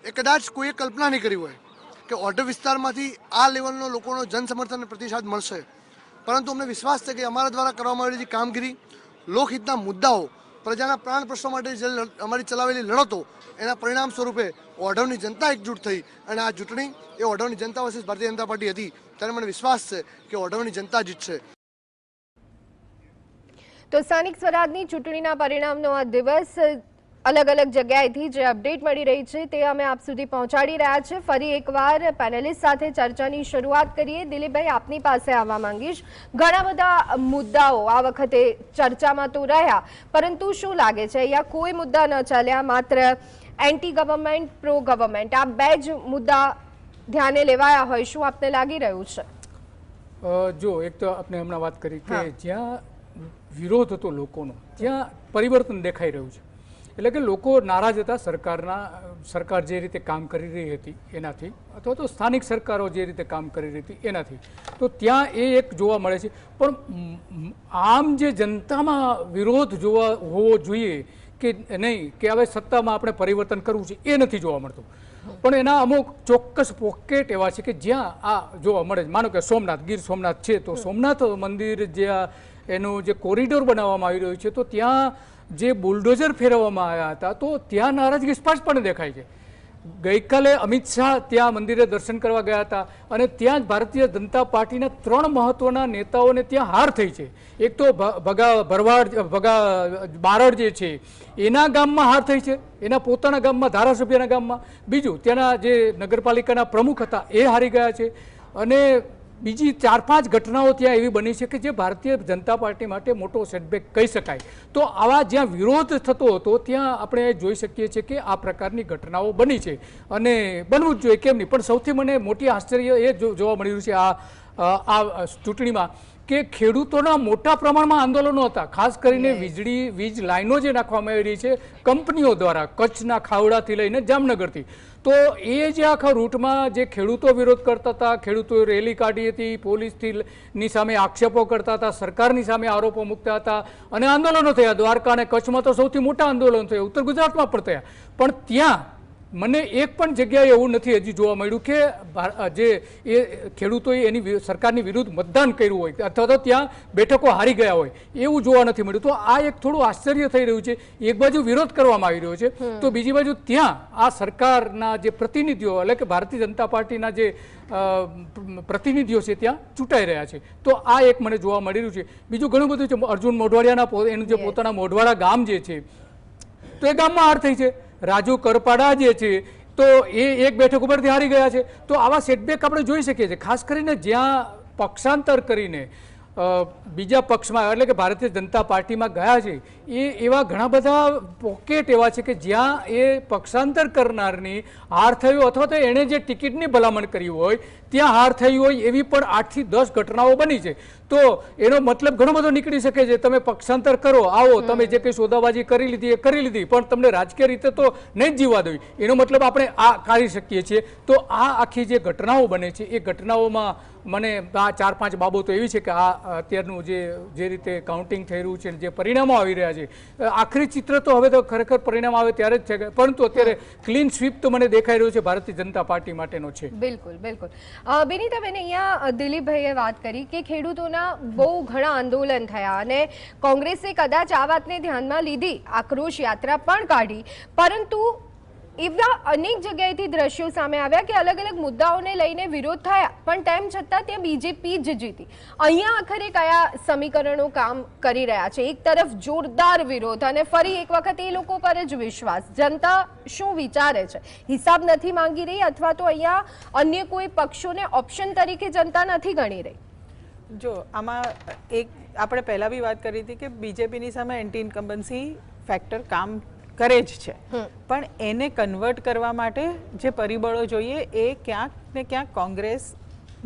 Speaker 12: એ કદાચ કોઈએ કલ્પના નહીં કરી હોય કે ઓર્ડર વિસ્તારમાંથી આ લેવલનો લોકોનો જન સમર્થન અને પ્રતિસાદ મળશે, પરંતુ અમને વિશ્વાસ છે કે અમારા દ્વારા કરવામાં આવેલી જે કામગીરી, લોકહિતના મુદ્દાઓ, પ્રજાના પ્રાણ પ્રશ્નો માટે જે અમારી ચલાવેલી લડતો, એના પરિણામ સ્વરૂપે ઓઢવની જનતા એકજૂટ થઈ અને આ ચૂંટણી એ ઓઢવની જનતા વર્સિસ ભારતીય જનતા પાર્ટી હતી, ત્યારે મને વિશ્વાસ છે કે ઓઢવની જનતા જીતશે।
Speaker 1: તો સ્થાનિક સ્વરાજની ચૂંટણીના પરિણામનો આ દિવસ અલગ અલગ જગ્યાએથી જે અપડેટ મળી રહી છે તે અમે આપ સુધી પહોંચાડી રહ્યા છે। ફરી એકવાર પેનલિસ્ટ સાથે ચર્ચાની શરૂઆત કરીએ। દિલીપભાઈ, આપની પાસે આવવા માંગીશ। ઘણા બધા મુદ્દાઓ આ વખતે ચર્ચામાં તો રહ્યા, પરંતુ શું લાગે છે અહીંયા કોઈ મુદ્દા ન ચાલ્યા, માત્ર એન્ટી ગવર્મેન્ટ, પ્રો ગવર્મેન્ટ, આ બે જ મુદ્દા ધ્યાને લેવાયા હોય, શું આપને લાગી રહ્યું છે?
Speaker 2: જો એક તો આપણે હમણાં વાત કરી કે જ્યાં વિરોધ હતો લોકોનો, ત્યાં પરિવર્તન દેખાઈ રહ્યું છે। એટલે કે લોકો નારાજ હતા સરકાર જે રીતે કામ કરી રહી હતી એનાથી, અથવા તો સ્થાનિક સરકારો જે રીતે કામ કરી રહી હતી એનાથી, તો ત્યાં એ એક જોવા મળે છે। પણ આમ જે જનતામાં વિરોધ જોવા હોવો જોઈએ કે નહીં, કે હવે સત્તામાં આપણે પરિવર્તન કરવું છે, એ નથી જોવા મળતું। પણ એના અમુક ચોક્કસ પોકેટ એવા છે કે જ્યાં આ જોવા મળે છે। માનો કે સોમનાથ, ગીર સોમનાથ છે, તો સોમનાથ મંદિર જ્યાં એનું જે કોરિડોર બનાવવામાં આવી રહ્યું છે, તો ત્યાં જે બુલડોઝર ફેરવવામાં આવ્યા હતા, તો ત્યાં નારાજગી સ્પષ્ટપણે દેખાય છે। ગઈકાલે અમિત શાહ ત્યાં મંદિરે દર્શન કરવા ગયા હતા અને ત્યાં જ ભારતીય જનતા પાર્ટીના 3 મહત્વના નેતાઓને ત્યાં હાર થઈ છે। એક તો ભગા બારડ જે છે એના ગામમાં હાર થઈ છે, એના પોતાના ગામમાં, ધારાસભ્યના ગામમાં। બીજું ત્યાંના જે નગરપાલિકાના પ્રમુખ હતા એ હારી ગયા છે અને બીજી 4-5 ઘટનાઓ ત્યાં એવી બની છે કે જે ભારતીય જનતા પાર્ટી માટે મોટો સેટબેક કહી શકાય. તો આવા જ્યાં વિરોધ થતો હતો ત્યાં આપણે જોઈ શકીએ છીએ કે આ પ્રકારની ઘટનાઓ બની છે અને બનવું જ જોઈએ, કેમ નહીં. પણ સૌથી મને મોટી આશ્ચર્ય એ જોવા મળી રહ્યું છે આ ચૂંટણીમાં કે ખેડૂતોના મોટા પ્રમાણમાં આંદોલનો હતા, ખાસ કરીને વીજ લાઈનો જે નાખવામાં આવી રહી છે કંપનીઓ દ્વારા, કચ્છના ખાવડાથી લઈને જામનગરથી. તો એ જે આખા રૂટમાં જે ખેડૂતો વિરોધ કરતા હતા, ખેડૂતોએ રેલી કાઢી હતી, પોલીસની સામે આક્ષેપો કરતા હતા, સરકારની સામે આરોપો મૂકતા હતા અને આંદોલનો થયા. દ્વારકા અને કચ્છમાં તો સૌથી મોટા આંદોલન થયા, ઉત્તર ગુજરાતમાં પણ થયા. પણ ત્યાં મને એક પણ જગ્યાએ એવું નથી હજી જોવા મળ્યું કે જે એ ખેડૂતોએ એની સરકારની વિરુદ્ધ મતદાન કર્યું હોય અથવા તો ત્યાં બેઠકો હારી ગયા હોય એવું જોવા નથી મળ્યું. તો આ એક થોડું આશ્ચર્ય થઈ રહ્યું છે. એક બાજુ વિરોધ કરવામાં આવી રહ્યો છે તો બીજી બાજુ ત્યાં આ સરકારના જે પ્રતિનિધિઓ એટલે કે ભારતીય જનતા પાર્ટીના જે પ્રતિનિધિઓ છે ત્યાં ચૂંટાઈ રહ્યા છે. તો આ એક મને જોવા મળી રહ્યું છે. બીજું ઘણું બધું છે. અર્જુન મોઢવાડિયાના એનું જે પોતાના મોઢવાડા ગામ જે છે તો એ ગામમાં હાર થઈ છે. રાજુ કરપાડા જે છે તો એ એક બેઠક ઉપરથી હારી ગયા છે. તો આવા સેટબેક આપણે જોઈ શકીએ છીએ, ખાસ કરીને જ્યાં પક્ષાંતર કરીને બીજા પક્ષમાં એટલે કે ભારતીય જનતા પાર્ટીમાં ગયા છે એ એવા ઘણા બધા પોકેટ એવા છે કે જ્યાં એ પક્ષાંતર કરનારની હાર થયું અથવા તો એણે જે ટિકિટની ભલામણ કરી હોય ત્યાં હાર થઈ હોય એવી પણ 8 થી 10 ઘટનાઓ બની છે. તો એનો મતલબ ઘણો બધો નીકળી શકે છે. તમે પક્ષાંતર કરો, આવો, તમે જે કંઈ સોદાબાજી કરી લીધી એ કરી લીધી, પણ તમને રાજકીય રીતે તો નહીં જ જીવા દઈ, એનો મતલબ આપણે આ કાઢી શકીએ છીએ. તો આ આખી જે ઘટનાઓ બને છે એ ઘટનાઓમાં મને આ 4-5 બાબતો એવી છે કે આ અત્યારનું જે રીતે કાઉન્ટિંગ થઈ રહ્યું છે, જે પરિણામો આવી રહ્યા છે, આખરી ચિત્ર તો હવે તો ખરેખર પરિણામ આવે ત્યારે જ છે, પરંતુ અત્યારે ક્લીન સ્વીપ તો મને દેખાઈ રહ્યું છે ભારતીય જનતા પાર્ટી માટેનો છે.
Speaker 1: બિલકુલ બિલકુલ. વિનીતાબેન, અહીંયા દિલીપભાઈએ વાત કરી કે ખેડૂતોના બહુ ઘણા આંદોલન થયા અને કોંગ્રેસે કદાચ આ વાતને ધ્યાનમાં લીધી, આક્રોશ યાત્રા પણ કાઢી, પરંતુ એવા અનેક જગ્યાએથી દ્રશ્યો સામે આવ્યા કે અલગ અલગ મુદ્દાઓને લઈને વિરોધ થયા પણ તેમ છતાં ત્યાં બીજેપી જ જીતી. અહીંયા આખરે કયા સમીકરણો કામ કરી રહ્યા છે? એક તરફ જોરદાર વિરોધ અને ફરી એક વખત એ લોકો પર જ વિશ્વાસ. જનતા શું વિચારે છે? હિસાબ નથી માંગી રહી અથવા તો અહીંયા અન્ય કોઈ પક્ષોને ઓપ્શન તરીકે જનતા નથી ગણી રહી?
Speaker 3: જો આમાં એક આપણે પહેલા બી વાત કરી હતી કે બીજેપીની સામે એન્ટી ઇન્કમ્બન્સી ફેક્ટર કામ કરે જ છે, પણ એને કન્વર્ટ કરવા માટે જે પરિબળો જોઈએ એ ક્યાંક ને ક્યાંક કોંગ્રેસ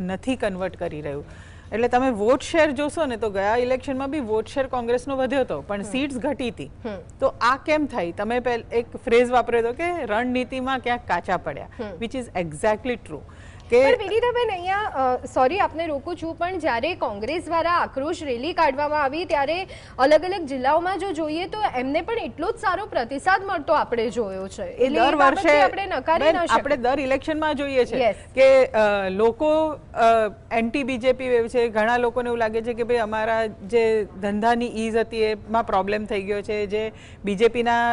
Speaker 3: નથી કન્વર્ટ કરી રહ્યું. એટલે તમે વોટ શેર જોશો ને તો ગયા ઇલેક્શનમાં બી વોટ શેર કોંગ્રેસનો વધ્યો હતો પણ સીટ્સ ઘટી હતી. તો આ કેમ થઈ? તમે એક ફ્રેઝ વાપર્યો હતો કે રણનીતિમાં ક્યાંક કાચા પડ્યા, વિચ ઇઝ એક્ઝેક્ટલી ટ્રુ.
Speaker 1: પણ વિનીતાબેન, અહીંયા સોરી આપને રોકું છું, પણ જ્યારે કોંગ્રેસ દ્વારા આક્રોશ રેલી કાઢવામાં આવી ત્યારે અલગ અલગ જિલ્લાઓમાં જો જોઈએ તો એમને પણ એટલો જ સારો પ્રતિસાદ મળતો આપણે જોયો છે.
Speaker 3: દર વર્ષે આપણે દર ઇલેક્શનમાં જોઈએ છે કે લોકો એન્ટી બીજેપી વેવ છે. ઘણા લોકોને એવું લાગે છે કે ભાઈ અમારા જે ધંધાની ઈઝ હતી એમાં પ્રોબ્લેમ થઈ ગયો છે, જે બીજેપીના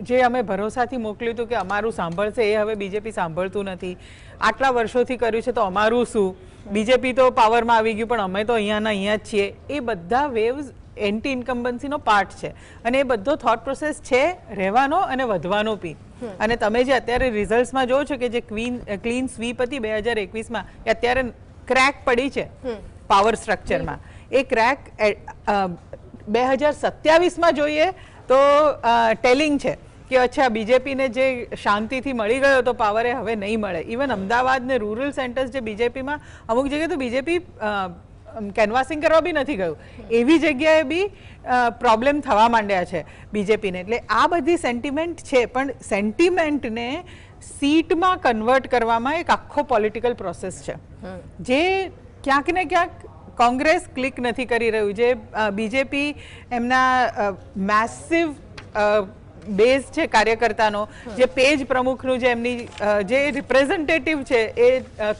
Speaker 3: જે અમે ભરોસાથી મોકલ્યું હતું કે અમારું સાંભળશે એ હવે બીજેપી સાંભળતું નથી. આટલા વર્ષોથી કર્યું છે તો અમારું શું? બીજેપી તો પાવરમાં આવી ગયું પણ અમે તો અહીંયાના અહીંયા જ છીએ. એ બધા વેવ્સ એન્ટી ઇન્કમ્બન્સીનો પાર્ટ છે અને એ બધો થોટ પ્રોસેસ છે, રહેવાનો અને વધવાનો બી. અને તમે જે અત્યારે રિઝલ્ટ્સમાં જોવો છો કે જે ક્લીન સ્વીપ હતી 2021માં એ અત્યારે ક્રેક પડી છે પાવર સ્ટ્રક્ચરમાં. એ ક્રેક 2027માં જોઈએ તો ટેલિંગ છે કે અચ્છા બીજેપીને જે શાંતિથી મળી ગયો તો પાવર એ હવે નહીં મળે. ઇવન અમદાવાદ ને રૂરલ સેન્ટર્સ જે બીજેપીમાં અમુક જગ્યાએ તો બીજેપી કેનવાસિંગ કરવા બી નથી ગયું, એવી જગ્યાએ બી પ્રોબ્લેમ થવા માંડ્યા છે બીજેપીને. એટલે આ બધી સેન્ટિમેન્ટ છે પણ સેન્ટિમેન્ટને સીટમાં કન્વર્ટ કરવામાં એક આખો પોલિટિકલ પ્રોસેસ છે જે ક્યાંક ને ક્યાંક કોંગ્રેસ ક્લિક નથી કરી રહ્યું. જે બીજેપી એમના મેસિવ બેઝ છે કાર્યકર્તાનો, જે પેજ પ્રમુખનું જે એમની જે રિપ્રેઝેન્ટેટિવ છે એ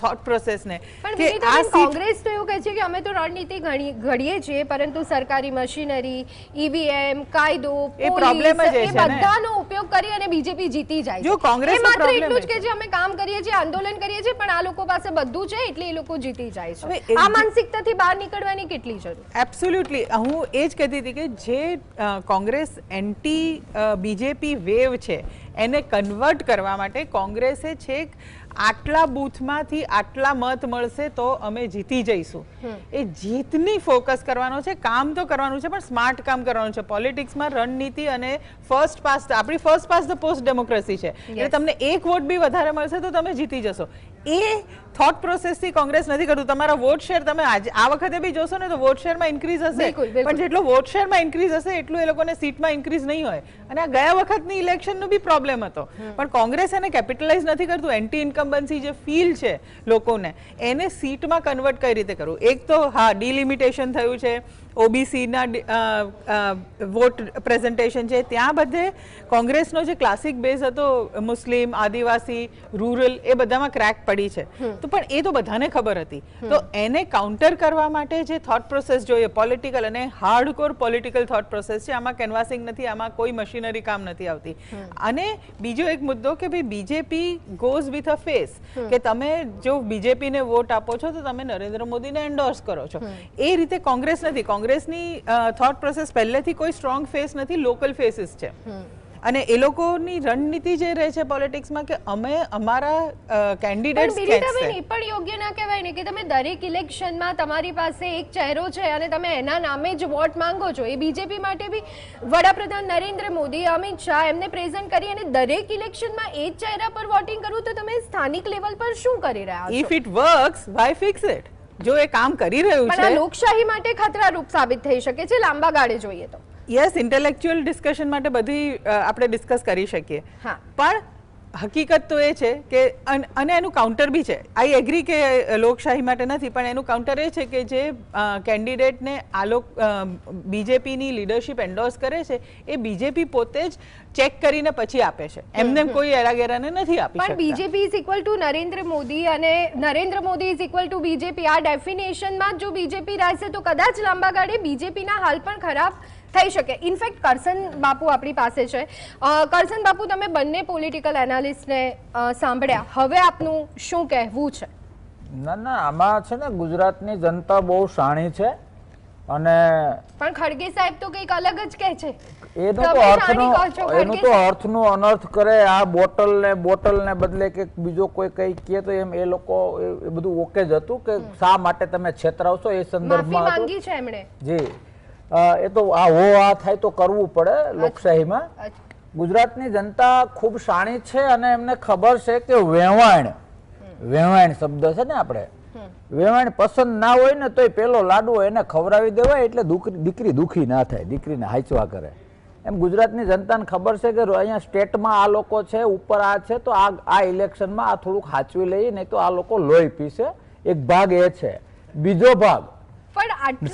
Speaker 3: થોટ પ્રોસેસને
Speaker 1: કે આ કોંગ્રેસ તો એવું કહે છે કે અમે તો રણનીતિ ઘડીએ છીએ પરંતુ સરકારી મશીનરી, ઈવીએમ, કાયદો,
Speaker 3: એ પ્રોબ્લેમ જ છે,
Speaker 1: બધાનો ઉપયોગ કરી અને બીજેપી જીતી જાય છે.
Speaker 3: જો કોંગ્રેસ
Speaker 1: માત્ર એટલું જ કે જે અમે કામ કરીએ છીએ, આંદોલન કરીએ છીએ પણ આ લોકો પાસે બધું છે એટલે એ લોકો જીતી જાય છે. આ માનસિકતાથી બહાર નીકળવાની કેટલી જરૂર?
Speaker 3: એબ્સોલ્યુટલી. હું એ જ કહેતી હતી કે જે કોંગ્રેસ એન્ટી બીજેપી વેવ છે એને કન્વર્ટ કરવા માટે કોંગ્રેસે છેક આટલા બૂથમાંથી આટલા મત મળશે તો અમે જીતી જઈશું, એ જીતની ફોકસ કરવાનો છે. કામ તો કરવાનું છે પણ સ્માર્ટ કામ કરવાનું છે. પોલિટિક્સમાં રણનીતિ અને ફર્સ્ટ પાસ, આપણી first pass the post democracy છે, એટલે તમને એક વોટ બી વધારે મળશે તો તમે જીતી જશો. એ થોટ પ્રોસેસથી કોંગ્રેસ નથી કરતું. તમારા વોટ શેર તમે આ વખતે બી જોશો ને તો વોટ શેરમાં ઇન્ક્રીઝ હશે, પણ જેટલો વોટ શેરમાં ઇન્ક્રીઝ હશે એટલું એ લોકોને સીટમાં ઇન્ક્રીઝ નહીં હોય. અને આ ગયા વખતની ઇલેક્શનનો બી પ્રોબ્લેમ હતો, પણ કોંગ્રેસ એને કેપિટલાઇઝ નથી કરતું. એન્ટી ઇન્કમ્બન્સી જે ફીલ છે લોકોને એને સીટમાં કન્વર્ટ કઈ રીતે કરવું. એક તો હા ડિલિમિટેશન થયું છે, ઓબીસીના વોટ પ્રેઝન્ટેશન છે, ત્યાં બધે કોંગ્રેસનો જે ક્લાસિક બેઝ હતો મુસ્લિમ, આદિવાસી, રૂરલ, એ બધામાં ક્રેક પડી છે. તો પણ એ તો બધાને ખબર હતી. તો એને કાઉન્ટર કરવા માટે જે થોટ પ્રોસેસ જોઈએ, પોલિટિકલ અને હાર્ડકોર પોલિટિકલ થોટ પ્રોસેસ છે, આમાં કેનવાસિંગ નથી, આમાં કોઈ મશીનરી કામ નથી આવતી. અને બીજો એક મુદ્દો કે ભાઈ BJP goes with a face, કે તમે જો બીજેપીને વોટ આપો છો તો તમે નરેન્દ્ર મોદીને એન્ડોર્સ કરો છો. એ રીતે કોંગ્રેસ નથી. કોંગ્રેસની થોટ પ્રોસેસ પહેલેથી કોઈ સ્ટ્રોંગ ફેસ નથી, લોકલ ફેસીસ છે. અને એ લોકોની રણનીતિ જે રહે છે પોલિટિક્સમાં કે અમે અમારા કેન્ડિડેટ્સ
Speaker 1: પણ યોગ્ય ના કહેવાય ને કે તમે દરેક ઇલેક્શનમાં તમારી પાસે એક ચહેરો છે અને તમે એના નામે જ વોટ માંગો છો. એ બીજેપી માટે બી વડાપ્રધાન નરેન્દ્ર મોદી, અમિત શાહ એમને પ્રેઝન્ટ કરી અને દરેક ઇલેક્શનમાં એ જ ચહેરા પર વોટિંગ કરવું, તો તમે સ્થાનિક લેવલ પર શું કરી રહ્યા છો?
Speaker 3: If it works why fix it? જો એ કામ કરી રહ્યું છે,
Speaker 1: લોકશાહી માટે ખતરારૂપ સાબિત થઈ શકે છે લાંબા ગાળે જોઈએ તો.
Speaker 3: યસ, ઇન્ટેલેક્ચ્યુઅલ ડિસ્કશન માટે બધી આપણે ડિસ્કસ કરી શકીએ, પણ હકીકત તો એ છે કે અને એનું કાઉન્ટર બી છે. આઈ એગ્રી કે લોકશાહી માટે નથી, પણ એનું કાઉન્ટર એ છે કે જે કેન્ડિડેટને બીજેપીની લીડરશિપ એન્ડોર્સ કરે છે એ બીજેપી પોતે જ ચેક કરીને પછી આપે છે, એમને કોઈ એરાગેરાને નથી આપી શકતા.
Speaker 1: પણ BJP is equal to Narendra Modi અને Narendra Modi is equal to BJP. આ ડેફિનેશનમાં જો બીજેપી રહેશે તો કદાચ લાંબા ગાળે બીજેપીના હાલ પણ ખરાબ થઈ શકે. ઇનફેક્ટ કરસન બાપુ આપણી પાસે છે. કરસન બાપુ, તમે બંને પોલિટિકલ એનાલિસ્ટને સાંભળ્યા, હવે આપનું શું કહેવું છે?
Speaker 9: ના, આમાં છે ને ગુજરાતની જનતા બહુ શાણી છે. અને
Speaker 1: પણ ખડગે સાહેબ તો કંઈક અલગ જ કહે છે.
Speaker 9: એનું તો અર્થનો અનર્થ કરે. આ બોટલ ને બદલે કે બીજો કોઈ કઈ કહે તો એમ એ લોકો એ બધું ઓકે જ હતું કે શા માટે તમે છેતરાવશો એ સંદર્ભમાં
Speaker 1: માંગી છે એમણે.
Speaker 9: જી, એ તો આ થાય તો કરવું પડે લોકશાહીમાં. ગુજરાતની જનતા ખૂબ શાણી છે અને એમને ખબર છે કે વેવાણ શબ્દ છે ને, આપણે વેવાણ પસંદ ના હોય ને તો પેલો લાડવો એને ખવડાવી દેવાય એટલે દીકરી દુખી ના થાય, દીકરીને હાચવા કરે. એમ ગુજરાતની જનતાને ખબર છે કે અહીંયા સ્ટેટમાં આ લોકો છે, ઉપર આ છે, તો આ ઇલેક્શનમાં આ થોડુંક હાચવી લઈએ, નહીં તો આ લોકો લોહી પીશે. એક ભાગ એ છે. બીજો ભાગ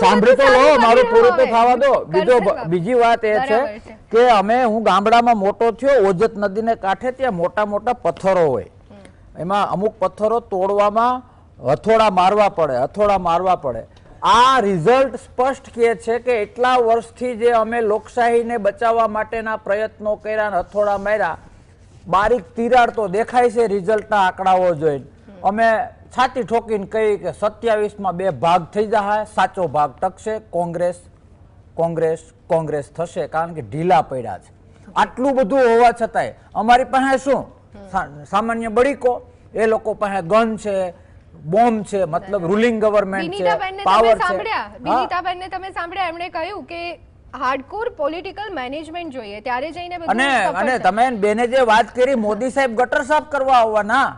Speaker 9: સાંભળી તો લો, મારું પૂરું તો થવા દો. બીજી વાત એ છે કે હું ગામડામાં મોટો થયો, ઓજત નદીને કાંઠે ત્યાં મોટા મોટા પથ્થરો હોય, એમાં અમુક પથ્થરો તોડવામાં હથોડા મારવા પડે. આ રિઝલ્ટ સ્પષ્ટ કહે છે કે એટલા વર્ષથી જે અમે લોકશાહીને બચાવવા માટેના પ્રયત્નો કર્યા, હથોડા માર્યા, બારીક તિરાડ તો દેખાય છે રિઝલ્ટના આંકડાઓ જોઈને. અમે છાતી ઠોકીને કહી કે 27માં 2 ભાગ થઈ જાય, સાચો ભાગ ટકશે, કોંગ્રેસ થશે, કારણ કે ઢીલા પડ્યા છે. આટલું બધું હોવા છતાંય અમારી પાસે શું સામાન્ય બળીકો, એ લોકો પાસે ગન છે, બોમ્બ છે, મતલબ રૂલિંગ ગવર્નમેન્ટ છે, પાવર છે.
Speaker 1: વિનીતાબેનને તમે સાંભળ્યા, એમણે કહ્યું કે હાર્ડકોર પોલિટિકલ મેનેજમેન્ટ જોઈએ, ત્યારે જઈને
Speaker 9: અને તમે બેને જે વાત કરી, મોદી સાહેબ ગટર સાફ કરવા આવવાના,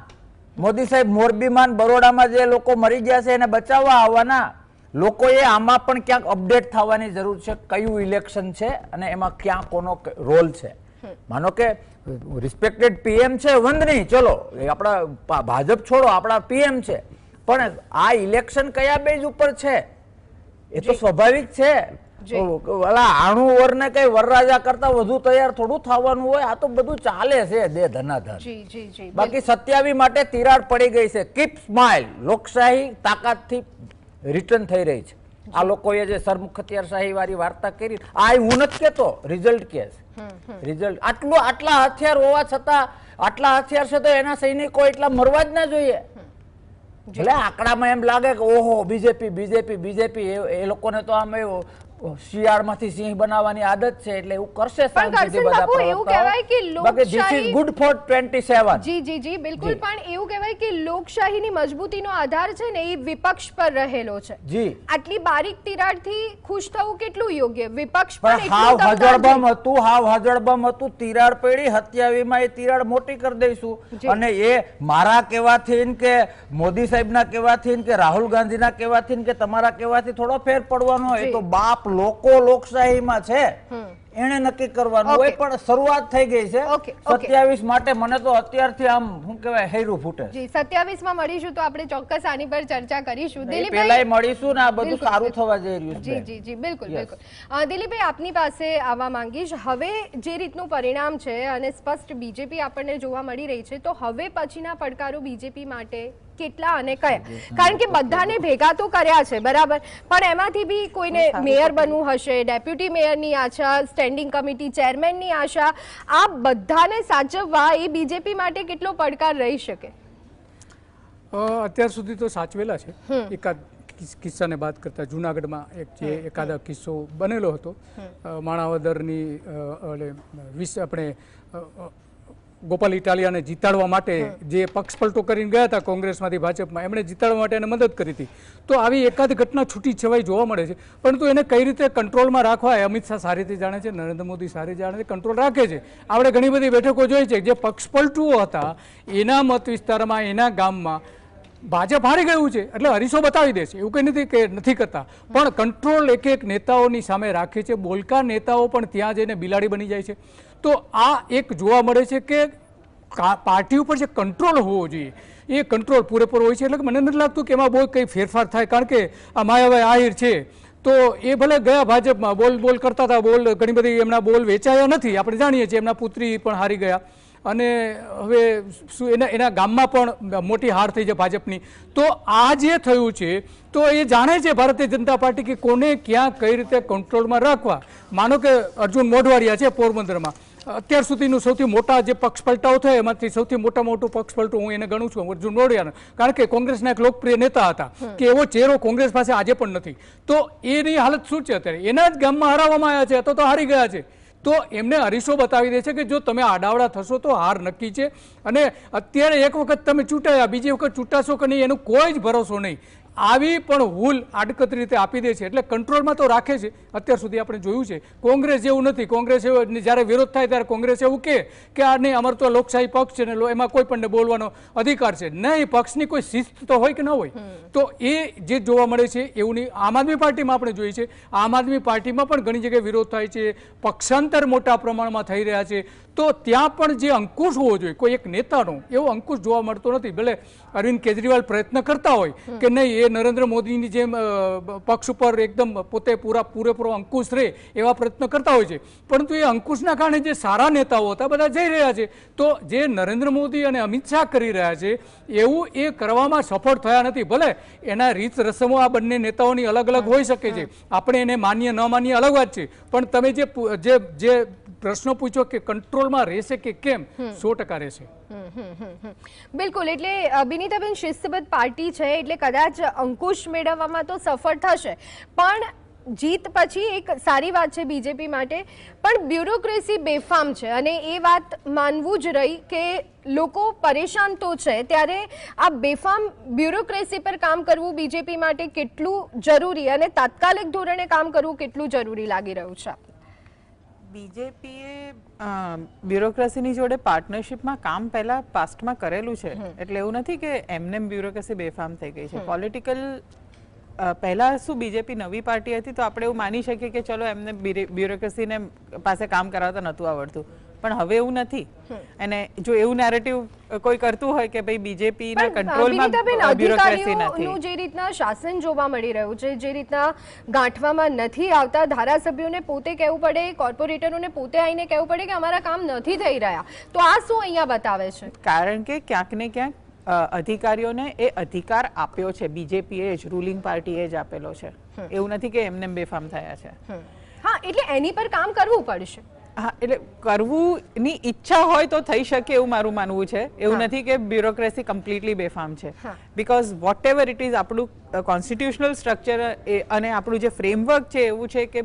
Speaker 9: મોદી સાહેબ મોરબીમાં બરોડામાં જે લોકો મરી ગયા છે એને બચાવવા આવવાના. લોકોએ આમાં પણ ક્યાંક અપડેટ થવાની જરૂર છે, કયું ઇલેક્શન છે અને એમાં ક્યાં કોનો રોલ છે. માનો કે રિસ્પેક્ટેડ પીએમ છે, વંદની, ચલો આપણા ભાજપ છોડો, આપણા પીએમ છે, પણ આ ઇલેક્શન કયા બેઝ ઉપર છે એ તો સ્વાભાવિક છે. આણું વરને કઈ વરરાજા કરતા વધુ તૈયાર થોડું થવાનું હોય. આ તો બધું ચાલે છે દે ધનાધન. બાકી 27 માટે તિરાડ પડી ગઈ છે. Keep smile. લોકશાહી તાકાતથી રિટર્ન થઈ રહી છે. આ લોકોએ જે સરમુખત્યારશાહી વાળી વાર્તા કરી, આ હું નથી કેતો, રિઝલ્ટ કે રિઝલ્ટ આટલા હથિયાર હોવા છતાં, આટલા હથિયાર છે તો એના સૈનિકો એટલા મરવા જ ના જોઈએ. એટલે આંકડામાં એમ લાગે કે ઓહો બીજેપી એ લોકોને તો આમ શિયાળમાંથી સિંહ બનાવવાની આદત છે એટલે એવું કરશે
Speaker 1: પણ કરશન બાપુ એવું કહેવાય કે લોકશાહી
Speaker 9: ગુડ ફોર 27
Speaker 1: જી જી જી બિલકુલ પણ એવું કહેવાય કે લોકશાહીની મજબૂતીનો આધાર છે ને એ વિપક્ષ પર રહેલો છે
Speaker 9: જી
Speaker 1: આટલી બારીક તિરાડથી ખુશ થવું કેટલું યોગ્ય વિપક્ષ
Speaker 9: પણ હાવ હજળબમ હતું તિરાડ પડી 27માં એ તિરાડ મોટી કરી દઈશું અને એ મારા કહેવાથી કે મોદી સાહેબના કહેવાથી કે રાહુલ ગાંધીના કહેવાથી કે તમારા કહેવાથી થોડો ફેર પડવાનો એ તો બાપ લોકો લોકશાહીમાં છે એને નક્કી કરવાનું હોય પણ શરૂઆત થઈ ગઈ છે 27 માટે મને તો અત્યારથી આમ શું કહેવાય હેરું ફૂટે
Speaker 1: જી 27 માં મળીશું તો આપણે ચોક્કસ આની પર ચર્ચા કરીશું
Speaker 9: દિલીપભાઈ પહેલા મળીશું ને આ બધું સારું થવા જઈ રહ્યું છે
Speaker 1: જી જી જી બિલકુલ બિલકુલ દિલીપભાઈ આપની પાસે આવવા માંગીશ હવે જે રીતનું પરિણામ છે અને સ્પષ્ટ બીજેપી આપણને જોવા મળી રહી છે તો હવે પછીના પડકારો બીજેપી માટે કેટલા અને કયા કારણ કે બધાને ભેગા તો કર્યા છે બરાબર પણ એમાંથી બી કોઈને મેયર બનવું હશે ડેપ્યુટી મેયરની આશા સ્ટેન્ડિંગ કમિટી ચેરમેનની આશા આ બધાને સાચવવા એ બીજેપી માટે કેટલો પડકાર રહી શકે
Speaker 2: અત્યાર સુધી તો સાચવેલા છે એકાદ કિસ્સાને બાદ કરતા જૂનાગઢમાં એક જે એકાદા કિસ્સો બનેલો હતો માણાવદરની આપણે ગોપાલ ઇટાલિયાને જીતાડવા માટે જે પક્ષપલટો કરીને ગયા હતા કોંગ્રેસમાંથી ભાજપમાં એમણે જીતાડવા માટે એને મદદ કરી હતી તો આવી એકાદ ઘટના છૂટી છવાઈ જોવા મળે છે પરંતુ એને કઈ રીતે કંટ્રોલમાં રાખવા એ અમિત શાહ સારી રીતે જાણે છે નરેન્દ્ર મોદી સારી જાણે છે કંટ્રોલ રાખે છે આપણે ઘણી બધી બેઠકો જોઈ છે જે પક્ષપલટુઓ હતા એના મત વિસ્તારમાં એના ગામમાં ભાજપ હારી ગયું છે એટલે હરીસો બતાવી દે છે એવું કંઈ નથી કે નથી કરતા પણ કંટ્રોલ એક એક નેતાઓની સામે રાખે છે બોલકા નેતાઓ પણ ત્યાં જઈને બિલાડી બની જાય છે તો આ એક જોવા મળે છે કે પાર્ટી ઉપર જે કંટ્રોલ હોવો જોઈએ એ કંટ્રોલ પૂરેપૂરો હોય છે એટલે મને નથી લાગતું કે એમાં બહુ કંઈ ફેરફાર થાય કારણ કે આ માયાભાઈ આહિર છે તો એ ભલે ગયા ભાજપમાં બોલ કરતા હતા ઘણી બધી એમના બોલ વેચાયા નથી આપણે જાણીએ છીએ એમના પુત્રી પણ હારી ગયા અને હવે શું એના ગામમાં પણ મોટી હાર થઈ છે ભાજપની તો આ જે થયું છે તો એ જાણે છે ભારતીય જનતા પાર્ટી કે કોને ક્યાં કઈ રીતે કંટ્રોલમાં રાખવા માનો કે અર્જુન મોઢવાડિયા છે પોરબંદરમાં અત્યાર સુધીનું સૌથી મોટા જે પક્ષપલટાઓ થયા એમાંથી સૌથી મોટું પક્ષપલટું હું એને ગણું છું અર્જુન મોઢવાડિયાનો કારણ કે કોંગ્રેસના એક લોકપ્રિય નેતા હતા કે એવો ચહેરો કોંગ્રેસ પાસે આજે પણ નથી તો એની હાલત શું છે અત્યારે એના જ ગામમાં હરાવવામાં આવ્યા છે તો હારી ગયા છે તો એમને હરીશો બતાવી દે છે કે જો તમે આડાવડા થશો તો હાર નક્કી છે અને અત્યારે એક વખત તમે ચૂંટાયા બીજી વખત ચૂંટાશો કે નહીં એનો કોઈ જ ભરોસો નહીં આવી પણ ભૂલ આડકતરી રીતે આપી દે છે એટલે કંટ્રોલમાં તો રાખે છે અત્યાર સુધી આપણે જોયું છે કોંગ્રેસ જેવું નથી કોંગ્રેસ જ્યારે વિરોધ થાય ત્યારે કોંગ્રેસ એવું કે આ નહીં અમારો તો લોકશાહી પક્ષ છે ને એમાં કોઈ પણ બોલવાનો અધિકાર છે નહીં પક્ષની કોઈ શિસ્ત તો હોય કે ન હોય તો એ જે જોવા મળે છે એવું નહીં આમ આદમી પાર્ટીમાં આપણે જોઈએ છે આમ આદમી પાર્ટીમાં પણ ઘણી જગ્યાએ વિરોધ થાય છે પક્ષાંતર મોટા પ્રમાણમાં થઈ રહ્યા છે તો ત્યાં પણ જે અંકુશ હોવો જોઈએ કોઈ એક નેતાનો એવો અંકુશ જોવા મળતો નથી ભલે અરવિંદ કેજરીવાલ પ્રયત્ન કરતા હોય કે નહીં એ નરેન્દ્ર મોદીની જેમ પક્ષ ઉપર એકદમ પોતે પૂરેપૂરો અંકુશ રહે એવા પ્રયત્ન કરતા હોય છે પરંતુ એ અંકુશના કારણે જે સારા નેતાઓ હતા બધા જઈ રહ્યા છે તો જે નરેન્દ્ર મોદી અને અમિત શાહ કરી રહ્યા છે એવું એ કરવામાં સફળ થયા નથી ભલે એના રીત રસમો આ બંને નેતાઓની અલગ અલગ હોઈ શકે છે આપણે એને માન્ય ન માન્ય અલગ વાત છે પણ તમે જે પ્રશ્નો પૂછો કે કંટ્રોલમાં રહેશે કે કેમ 100% રહેશે
Speaker 1: બિલકુલ એટલે બિનીતાબેન શિસ્તબદ્ધ પાર્ટી છે એટલે કદાચ અંકુશ મેળવવામાં તો સફળ થશે પણ જીત પછી એક સારી વાત છે બીજેપી માટે પણ બ્યુરોક્રેસી બેફામ છે અને એ વાત માનવું જ રહી કે લોકો પરેશાન તો છે ત્યારે આ બેફામ બ્યુરોક્રેસી પર કામ કરવું બીજેપી માટે કેટલું જરૂરી અને તાત્કાલિક ધોરણે કામ કરવું કેટલું જરૂરી લાગી રહ્યું છે
Speaker 3: બીજેપીએ બ્યુરોક્રેસીની જોડે પાર્ટનરશિપમાં કામ પહેલા પાસ્ટમાં કરેલું છે એટલે એવું નથી કે એમને બ્યુરોક્રેસી બેફામ થઈ ગઈ છે પોલિટિકલ પહેલા શું બીજેપી નવી પાર્ટી હતી તો આપણે એવું માની શકીએ કે ચલો એમને બ્યુરોક્રેસીને પાસે કામ કરાવતા નહોતું આવડતું પણ હવે એવું નથી અને જો એવું નેરેટિવ કોઈ કરતું હોય કે ભાઈ બીજેપીના કંટ્રોલમાં બ્યુરોક્રેસી નથી
Speaker 1: જે રીતના શાસન જોવા મળી રહ્યું છે જે રીતના ગાંઠવામાં નથી આવતા ધારાસભ્યોને પોતે કહેવું પડે કોર્પોરેટરોને પોતે આવીને કહેવું પડે કે અમારા કામ નથી થઈ રહ્યા તો આ શું અહીંયા બતાવે છે
Speaker 3: કારણ કે ક્યાંક ને ક્યાંક અધિકારીઓને એ અધિકાર આપ્યો છે બીજેપીએ જ રૂલિંગ પાર્ટીએ જ આપેલો છે એવું નથી કે એમને બેફામ થયા છે
Speaker 1: હા એટલે એની પર કામ કરવું પડશે
Speaker 3: હા, એટલે કરવુંની ઈચ્છા હોય તો થઈ શકે એવું મારું માનવું છે. એવું નથી કે બ્યુરોક્રેસી કમ્પ્લીટલી બેફામ છે. Because whatever it is, આપણું કોન્સ્ટિટ્યુશનલ સ્ટ્રક્ચર અને આપણું જે ફ્રેમવર્ક છે એવું છે કે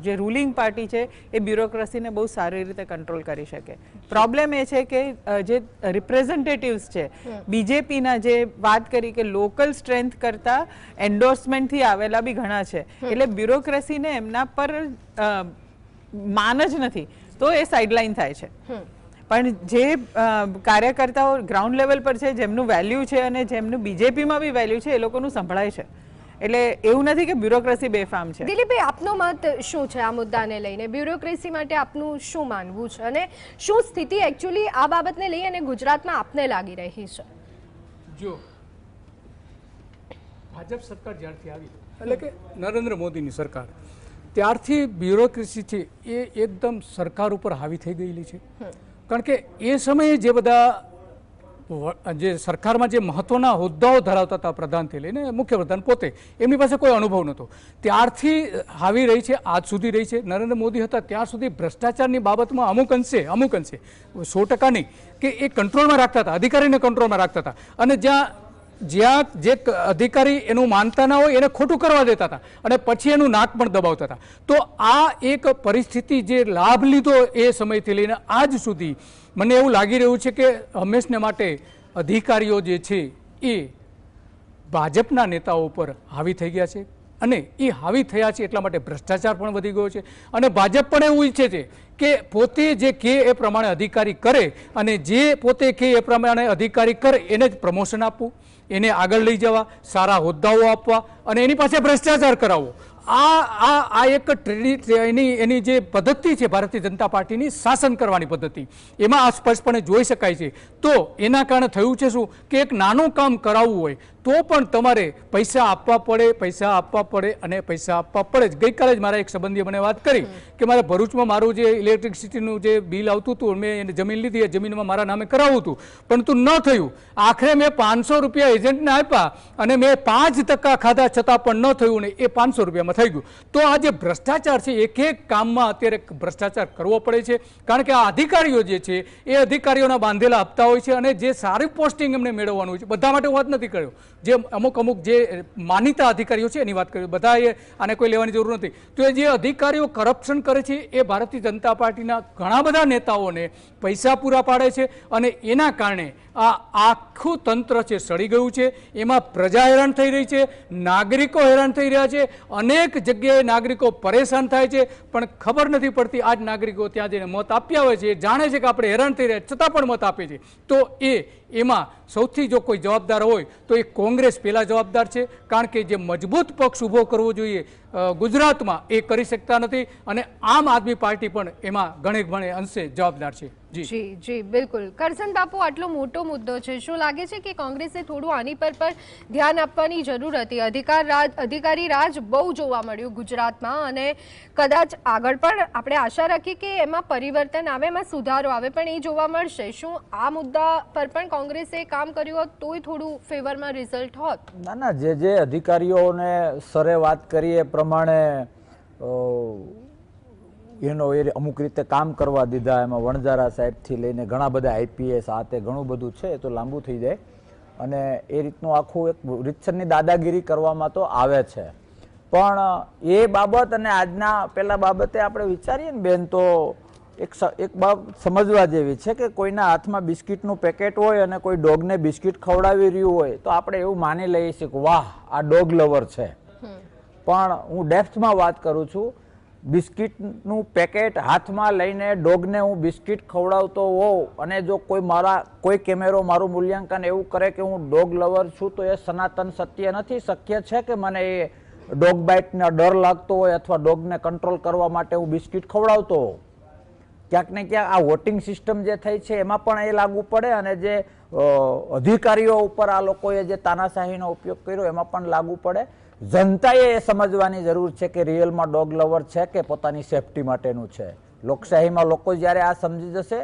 Speaker 3: જે રૂલિંગ પાર્ટી છે એ બ્યુરોક્રેસીને બહુ સારી રીતે કંટ્રોલ કરી શકે. પ્રોબ્લેમ એ છે કે જે રિપ્રેઝેન્ટેટિવ્સ છે બીજેપીના, જે વાત કરી કે લોકલ સ્ટ્રેન્થ કરતાં એન્ડોર્સમેન્ટથી આવેલા બી ઘણા છે, એટલે બ્યુરોક્રેસીને એમના પર માન જ નથી, તો એ સાઇડલાઇન થાય છે. પણ જે કાર્યકર્તાઓ ગ્રાઉન્ડ લેવલ પર છે, જેમનું વેલ્યુ છે અને જેમનું બીજેપીમાં બી વેલ્યુ છે, એ લોકોનું સંભળાય છે. એટલે એવું નથી કે બ્યુરોક્રેસી બેફામ છે.
Speaker 1: દિલીપભાઈ, આપનો મત શું છે આ મુદ્દાને લઈને? બ્યુરોક્રેસી માટે આપનું શું માનવું છે અને શું સ્થિતિ એકચ્યુઅલી આ બાબતને લઈ અને ગુજરાતમાં આપને લાગી રહી છે?
Speaker 2: જો ભાજપ સરકાર જ્યારથી આવી, એટલે કે નરેન્દ્ર મોદીની સરકાર, ત્યારથી બ્યુરોક્રેસી છે એ એકદમ સરકાર ઉપર હાવી થઈ ગયેલી છે. કારણ કે એ સમયે જે બધા જે સરકારમાં જે મહત્વના હોદ્દાઓ ધરાવતા હતા, પ્રધાનથી લઈને મુખ્યપ્રધાન પોતે, એમની પાસે કોઈ અનુભવ નહોતો. ત્યારથી હાવી રહી છે, આજ સુધી રહી છે. નરેન્દ્ર મોદી હતા ત્યાર સુધી ભ્રષ્ટાચારની બાબતમાં અમુક અંશે 100% નહીં, કે એ કંટ્રોલમાં રાખતા હતા, અધિકારીને કંટ્રોલમાં રાખતા હતા. અને જ્યાં જે અધિકારી એનું માનતા ના હોય એને ખોટું કરવા દેતા હતા અને પછી એનું નાક પણ દબાવતા હતા. તો આ એક પરિસ્થિતિ જે લાભ લીધો એ સમયથી લઈને આજ સુધી મને એવું લાગી રહ્યું છે કે હંમેશને માટે અધિકારીઓ જે છે એ ભાજપના નેતાઓ ઉપર હાવી થઈ ગયા છે. અને એ હાવી થયા છે એટલા માટે ભ્રષ્ટાચાર પણ વધી ગયો છે. અને ભાજપ પણ એવું ઈચ્છે છે કે પોતે જે કહે એ પ્રમાણે અધિકારી કરે, અને જે પોતે કહે એ પ્રમાણે અધિકારી કરે એને જ પ્રમોશન આપવું, એને આગળ લઈ જવા, સારા હોદ્દાઓ આપવા અને એની પાસે ભ્રષ્ટાચાર કરાવવો. આ એક એની જે પદ્ધતિ છે ભારતીય જનતા પાર્ટીની શાસન કરવાની પદ્ધતિ, એમાં સ્પષ્ટપણે જોઈ શકાય છે. તો એના કારણે થયું છે શું કે એક નાનું કામ કરાવવું હોય તો પણ તમારે પૈસા આપવા પડે અને પૈસા આપવા પડે જ. ગઈકાલે જ મારા એક સંબંધીએ મને વાત કરી કે મારે ભરૂચમાં મારું જે ઇલેક્ટ્રિસિટીનું જે બિલ આવતું હતું, મેં એને જમીન લીધી, એ જમીનમાં મારા નામે કરાવવું હતું, પરંતુ ન થયું. આખરે મેં 500 રૂપિયા એજન્ટને આપ્યા અને મેં 5% ખાધા છતાં પણ ન થયું ને એ 500 રૂપિયામાં થઈ ગયું. તો આ જે ભ્રષ્ટાચાર છે, એક કામમાં અત્યારે ભ્રષ્ટાચાર કરવો પડે છે. કારણ કે આ અધિકારીઓ જે છે એ અધિકારીઓના બાંધેલા હપ્તા હોય છે અને જે સારી પોસ્ટિંગ એમને મેળવવાનું હોય છે. બધા માટે વાત નથી કર્યો, જે અમુક જે માનીતા અધિકારીઓ છે એની વાત કરી, બધાએ આને કોઈ લેવાની જરૂર નથી. તો એ જે અધિકારીઓ કરપ્શન કરે છે એ ભારતીય જનતા પાર્ટીના ઘણા બધા નેતાઓને પૈસા પૂરા પાડે છે અને એના કારણે આ આખું તંત્ર છે સડી ગયું છે. એમાં પ્રજા હેરાન થઈ રહી છે, નાગરિકો હેરાન થઈ રહ્યા છે, અનેક જગ્યાએ નાગરિકો પરેશાન થાય છે, પણ ખબર નથી પડતી. આજ નાગરિકો ત્યાં જઈને મત આપ્યા હોય છે, એ જાણે છે કે આપણે હેરાન થઈ રહ્યા છતાં પણ મત આપે છે. તો એમાં સૌથી જો કોઈ જવાબદાર હોય તો એ કોંગ્રેસ પહેલા જવાબદાર છે. કારણ કે જે મજબૂત પક્ષ ઊભો કરવો જોઈએ ગુજરાતમાં એ કરી શકતા નથી, અને આમ આદમી પાર્ટી પણ એમાં ઘણે અંશે જવાબદાર છે.
Speaker 1: જી બિલકુલ. કરસન બાપુ, આટલો મોટો મુદ્દો છે, શું લાગે છે કે કોંગ્રેસે થોડું આની પર ધ્યાન આપવાની જરૂર હતી? અધિકારી રાજ બહુ જોવા મળ્યું ગુજરાતમાં, અને કદાચ આગળ પણ આપણે આશા રાખીએ કે એમાં પરિવર્તન આવે, એમાં સુધારો આવે, પણ એ જોવા મળશે. શું આ મુદ્દા પર પણ કોંગ્રેસે કામ કર્યું હોત તોય થોડું ફેવરમાં રિઝલ્ટ હોત?
Speaker 9: ના, જે અધિકારીઓને સરે વાત કરી એ પ્રમાણે એનો અમુક રીતે કામ કરવા દીધા. એમાં વણઝારા સાહેબથી લઈને ઘણા બધા આઈપીએસ, આ તે ઘણું બધું છે, એ તો લાંબુ થઈ જાય. અને એ રીતનું આખું એક રીતસરની દાદાગીરી કરવામાં તો આવે છે. પણ એ બાબત અને આજના પેલા બાબતે આપણે વિચારીએ ને બેન, તો એક બાબત સમજવા જેવી છે કે કોઈના હાથમાં બિસ્કિટનું પેકેટ હોય અને કોઈ ડોગને બિસ્કિટ ખવડાવી રહ્યું હોય તો આપણે એવું માની લઈએ છીએ કે વાહ, આ ડોગ લવર છે. પણ હું ડેપ્થમાં વાત કરું છું. બિસ્કિટનું પેકેટ હાથમાં લઈને ડોગને હું બિસ્કિટ ખવડાવતો હોઉં અને જો કોઈ કેમેરો મારું મૂલ્યાંકન એવું કરે કે હું ડોગ લવર છું, તો એ સનાતન સત્ય નથી. શક્ય છે કે મને એ ડોગ બાઇટનો ડર લાગતો હોય અથવા ડોગને કંટ્રોલ કરવા માટે હું બિસ્કિટ ખવડાવતો હોઉં. ક્યાંક ને ક્યાંક આ વોટિંગ સિસ્ટમ જે થઈ છે એમાં પણ એ લાગુ પડે, અને જે અધિકારીઓ ઉપર આ લોકોએ જે તાનાશાહીનો ઉપયોગ કર્યો એમાં પણ લાગુ પડે. જનતાએ એ સમજવાની જરૂર છે કે રિયલમાં ડોગ લવર છે કે પોતાની સેફટી માટેનું છે. લોકશાહીમાં લોકો જ્યારે આ સમજી જશે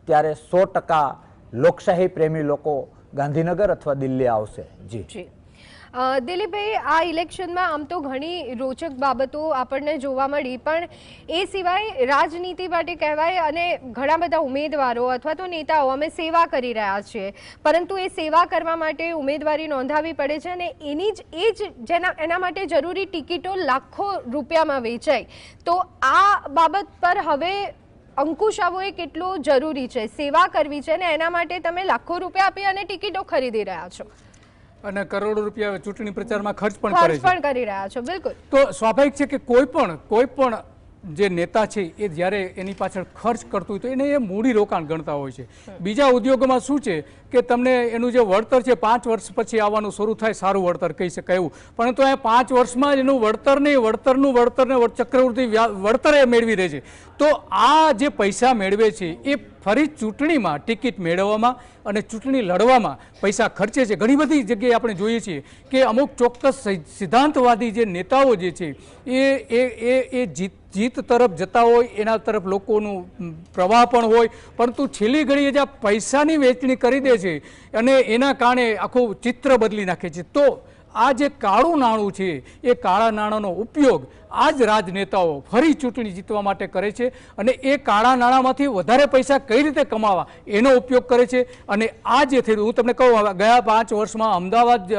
Speaker 9: ત્યારે 100% લોકશાહી પ્રેમી લોકો ગાંધીનગર અથવા દિલ્હી આવશે. જી.
Speaker 1: દિલીપભાઈ, આ ઇલેક્શનમાં આમ તો ઘણી રોચક બાબતો આપણને જોવા મળી, પણ એ સિવાય રાજનીતિ માટે કહેવાય અને ઘણા બધા ઉમેદવારો અથવા તો નેતાઓ અમે સેવા કરી રહ્યા છીએ, પરંતુ એ સેવા કરવા માટે ઉમેદવારી નોંધાવી પડે છે અને એના માટે જરૂરી ટિકિટો લાખો રૂપિયામાં વેચાય. તો આ બાબત પર હવે અંકુશ આવવો એ કેટલો જરૂરી છે? સેવા કરવી છે ને એના માટે તમે લાખો રૂપિયા આપી અને ટિકિટો ખરીદી રહ્યા છો
Speaker 2: અને કરોડો રૂપિયા ચૂંટણી પ્રચારમાં ખર્ચ પણ
Speaker 1: કરી રહ્યા છો. બિલકુલ.
Speaker 2: તો સ્વાભાવિક છે કે કોઈ પણ જે નેતા છે એ જ્યારે એની પાછળ ખર્ચ કરતું હોય તો એને એ મૂડી રોકાણ ગણતા હોય છે. બીજા ઉદ્યોગોમાં શું છે કે તમને એનું જે વળતર છે 5 વર્ષ પછી આવવાનું શરૂ થાય, સારું વળતર કહી શકાય એવું, પરંતુ આ 5 વર્ષમાં જ એનું વળતરને ચક્રવૃદ્ધિ વળતર એ મેળવી રહે છે. તો આ જે પૈસા મેળવે છે એ ફરી ચૂંટણીમાં ટિકિટ મેળવવામાં અને ચૂંટણી લડવામાં પૈસા ખર્ચે છે. ઘણી બધી જગ્યાએ આપણે જોઈએ છીએ કે અમુક ચોક્કસ સિદ્ધાંતવાદી જે નેતાઓ જે છે એ જીત તરફ જતા હોય, એના તરફ લોકોનું પ્રવાહ પણ હોય, પરંતુ છેલ્લી ઘડીએ જે પૈસાની વહેંચણી કરી દે છે અને એના કારણે આખું ચિત્ર બદલી નાખે છે. તો આ જે કાળું નાણું છે એ કાળા નાણાંનો ઉપયોગ આ જ રાજનેતાઓ ફરી ચૂંટણી જીતવા માટે કરે છે અને એ કાળા નાણાંમાંથી વધારે પૈસા કઈ રીતે કમાવા એનો ઉપયોગ કરે છે. અને આ જે થયું, હું તમને કહું, ગયા 5 વર્ષમાં અમદાવાદ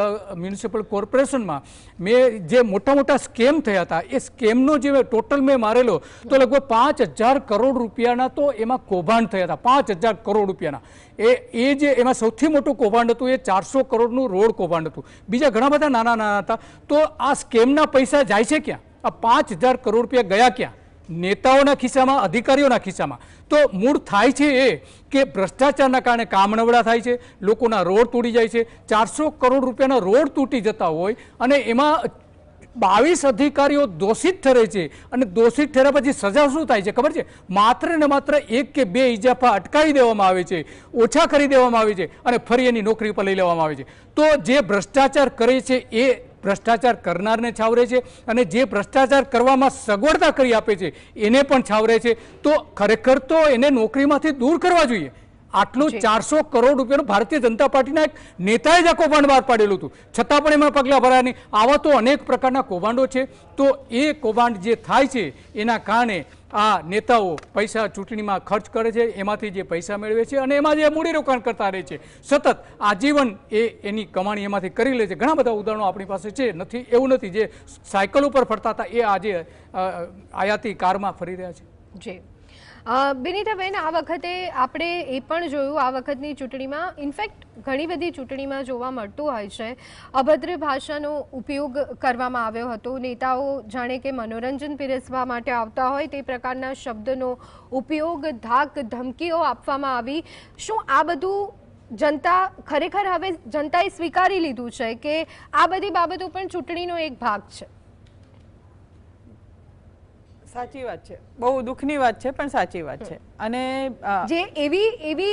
Speaker 2: મ્યુનિસિપલ કોર્પોરેશનમાં મેં જે મોટા સ્કેમ થયા હતા એ સ્કેમનો જે ટોટલ મેં મારેલો તો લગભગ 5,000 કરોડ રૂપિયાના તો એમાં કૌભાંડ થયા હતા. 5,000 કરોડ રૂપિયાના એ જે એમાં સૌથી મોટું કૌભાંડ હતું એ 400 કરોડનું રોડ કૌભાંડ હતું. બીજા ઘણા બધા નાના હતા. તો આ સ્કેમના પૈસા જાય છે ક્યાં? આ 5,000 કરોડ રૂપિયા ગયા ક્યાં? નેતાઓના ખિસ્સામાં, અધિકારીઓના ખિસ્સામાં. તો મૂળ થાય છે એ કે ભ્રષ્ટાચારના કારણે કામ નબળા થાય છે, લોકોના રોડ તૂટી જાય છે. 400 કરોડ રૂપિયાના રોડ તૂટી જતા હોય અને એમાં 22 અધિકારીઓ દોષિત ઠરે છે અને દોષિત ઠર્યા પછી સજા શું થાય છે ખબર છે? માત્ર ને માત્ર 1 કે 2 ઇજાફા અટકાવી દેવામાં આવે છે, ઓછા કરી દેવામાં આવે છે અને ફરી એની નોકરી પર લઈ લેવામાં આવે છે. તો જે ભ્રષ્ટાચાર કરે છે એ ભ્રષ્ટાચાર કરનારને છાવરે છે અને જે ભ્રષ્ટાચાર કરવામાં સગવડતા કરી આપે છે એને પણ છાવરે છે. તો ખરેખર તો એને નોકરીમાંથી દૂર કરવા જોઈએ. આટલું 400 કરોડ રૂપિયાનું ભારતીય જનતા પાર્ટીના એક નેતાએ જ આ કૌભાંડ બહાર પાડેલું હતું, છતાં પણ એમાં પગલાં ભરાયા નહીં. આવા તો અનેક પ્રકારના કૌભાંડો છે. તો એ કૌભાંડ જે થાય છે એના કારણે આ નેતાઓ પૈસા ચૂંટણીમાં ખર્ચ કરે છે, એમાંથી જે પૈસા મેળવે છે અને એમાં જે મૂડીરોકાણ કરતા રહે છે સતત આજીવન એની કમાણી એમાંથી કરી લે છે. ઘણા બધા ઉદાહરણો આપણી પાસે છે, નથી એવું નથી. જે સાયકલ ઉપર ફરતા હતા એ આજે આયાતી કારમાં ફરી રહ્યા છે.
Speaker 1: જી બિનીતાબેન, આ વખતે આપણે એ પણ જોયું, આ વખતની ચૂંટણીમાં ઇનફેક્ટ ઘણી બધી ચૂંટણીમાં જોવા મળતું હોય છે અભદ્ર ભાષાનો ઉપયોગ કરવામાં આવ્યો હતો. નેતાઓ જાણે કે મનોરંજન પીરસવા માટે આવતા હોય તે પ્રકારના શબ્દનો ઉપયોગ, ધાક ધમકીઓ આપવામાં આવી. શું આ બધું જનતા ખરેખર હવે જનતાએ સ્વીકારી લીધું છે કે આ બધી બાબતો પણ ચૂંટણીનો એક ભાગ છે?
Speaker 3: સાચી વાત છે, બહુ દુઃખની વાત છે પણ સાચી વાત છે. અને
Speaker 1: જે એવી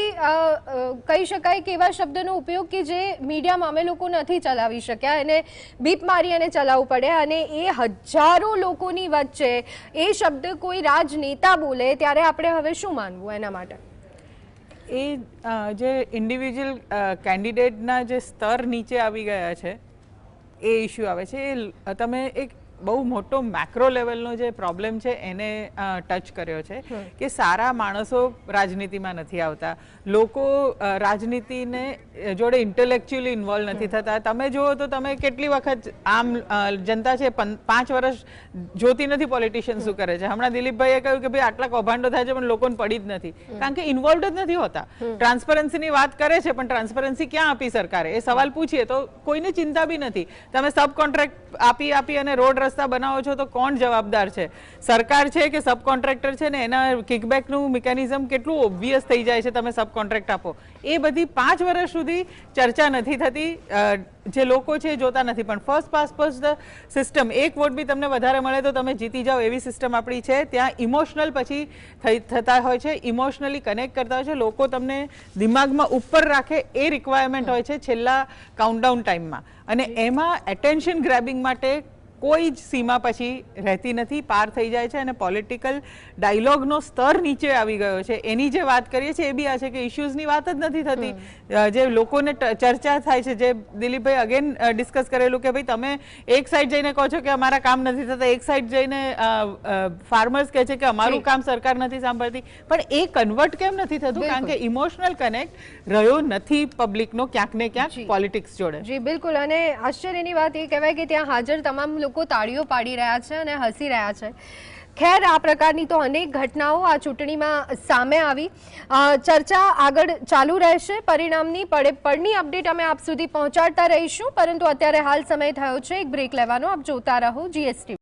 Speaker 1: કહી શકાય કે એવા શબ્દનો ઉપયોગ કે જે મીડિયામાં અમે લોકો નથી ચલાવી શક્યા, એને બીપ મારી અને ચલાવવું પડે અને એ હજારો લોકોની વચ્ચે એ શબ્દ કોઈ રાજનેતા બોલે ત્યારે આપણે હવે શું માનવું એના માટે?
Speaker 3: એ જે ઇન્ડિવિજ્યુઅલ કેન્ડિડેટના જે સ્તર નીચે આવી ગયા છે એ ઇસ્યુ આવે છે. એ તમે એક બહુ મોટો મેક્રો લેવલનો જે પ્રોબ્લેમ છે એને ટચ કર્યો છે કે સારા માણસો રાજનીતિમાં નથી આવતા, લોકો રાજનીતિને જોડે ઇન્ટેલેક્ચ્યુઅલી ઇન્વોલ્વ નથી થતા. તમે જુઓ તો તમે કેટલી વખત આમ જનતા છે 5 વર્ષ જોતી નથી પોલિટિશિયન શું કરે છે. હમણાં દિલીપભાઈએ કહ્યું કે ભાઈ આટલા કૌભાંડો થાય છે પણ લોકોને પડી જ નથી, કારણ કે ઇન્વોલ્વ જ નથી હોતા. ટ્રાન્સપરન્સીની વાત કરે છે પણ ટ્રાન્સપરન્સી ક્યાં આપી સરકારે? એ સવાલ પૂછીએ તો કોઈને ચિંતા બી નથી. તમે સબ કોન્ટ્રાક્ટ આપી અને રોડ રસ્તા બનાવો છો તો કોણ જવાબદાર છે? સરકાર છે કે સબ કોન્ટ્રાક્ટર છે ને? એના કિકબેકનું મિકેનિઝમ કેટલું ઓબ્વિયસ થઈ જાય છે તમે સબ કોન્ટ્રાક્ટ આપો. એ બધી 5 વર્ષ સુધી ચર્ચા નથી થતી, જે લોકો છે જોતા નથી. પણ ફર્સ્ટ પાસ ફર્સ્ટ સિસ્ટમ, એક વોટ બી તમને વધારે મળે તો તમે જીતી જાઓ એવી સિસ્ટમ આપણી છે. ત્યાં ઇમોશનલ પછી થતા હોય છે, ઇમોશનલી કનેક્ટ કરતા હોય છે. લોકો તમને દિમાગમાં ઉપર રાખે એ રિક્વાયરમેન્ટ હોય છે છેલ્લા કાઉન્ટડાઉન ટાઈમમાં. અને એમાં એટેન્શન ગ્રેબિંગ માટે કોઈ જ સીમા પછી રહેતી નથી, પાર થઈ જાય છે અને પોલિટિકલ ડાયલોગનો સ્તર નીચે આવી ગયો છે. એની જે વાત કરીએ છીએ એ બી આ છે કે ઇશ્યુઝની વાત જ નથી થતી. જે લોકોને ચર્ચા થાય છે, જે દિલીપભાઈ અગેન ડિસ્કસ કરેલું કે ભાઈ તમે એક સાઈડ જઈને કહો છો કે અમારા કામ નથી થતા, એક સાઈડ જઈને ફાર્મર્સ કહે છે કે અમારું કામ સરકાર નથી સાંભળતી, પણ એ કન્વર્ટ કેમ નથી થતું? કારણ કે ઇમોશનલ કનેક્ટ રહ્યો નથી પબ્લિકનો ક્યાંક ને ક્યાંક પોલિટિક્સ જોડે.
Speaker 1: જી બિલકુલ. અને આશ્ચર્યની વાત એ કહેવાય કે ત્યાં હાજર તમામ લોકો તાળીઓ પાડી રહ્યા છે અને હસી રહ્યા છે. ખેર, આ પ્રકારની તો અનેક ઘટનાઓ આ ચૂંટણીમાં સામે આવી. ચર્ચા આગળ ચાલુ રહેશે. પરિણામની પળની અપડેટ અમે આપ સુધી પહોંચાડતા રહીશું, પરંતુ અત્યારે હાલ સમય થયો છે એક બ્રેક લેવાનો. આપ જોતા રહો GSTV.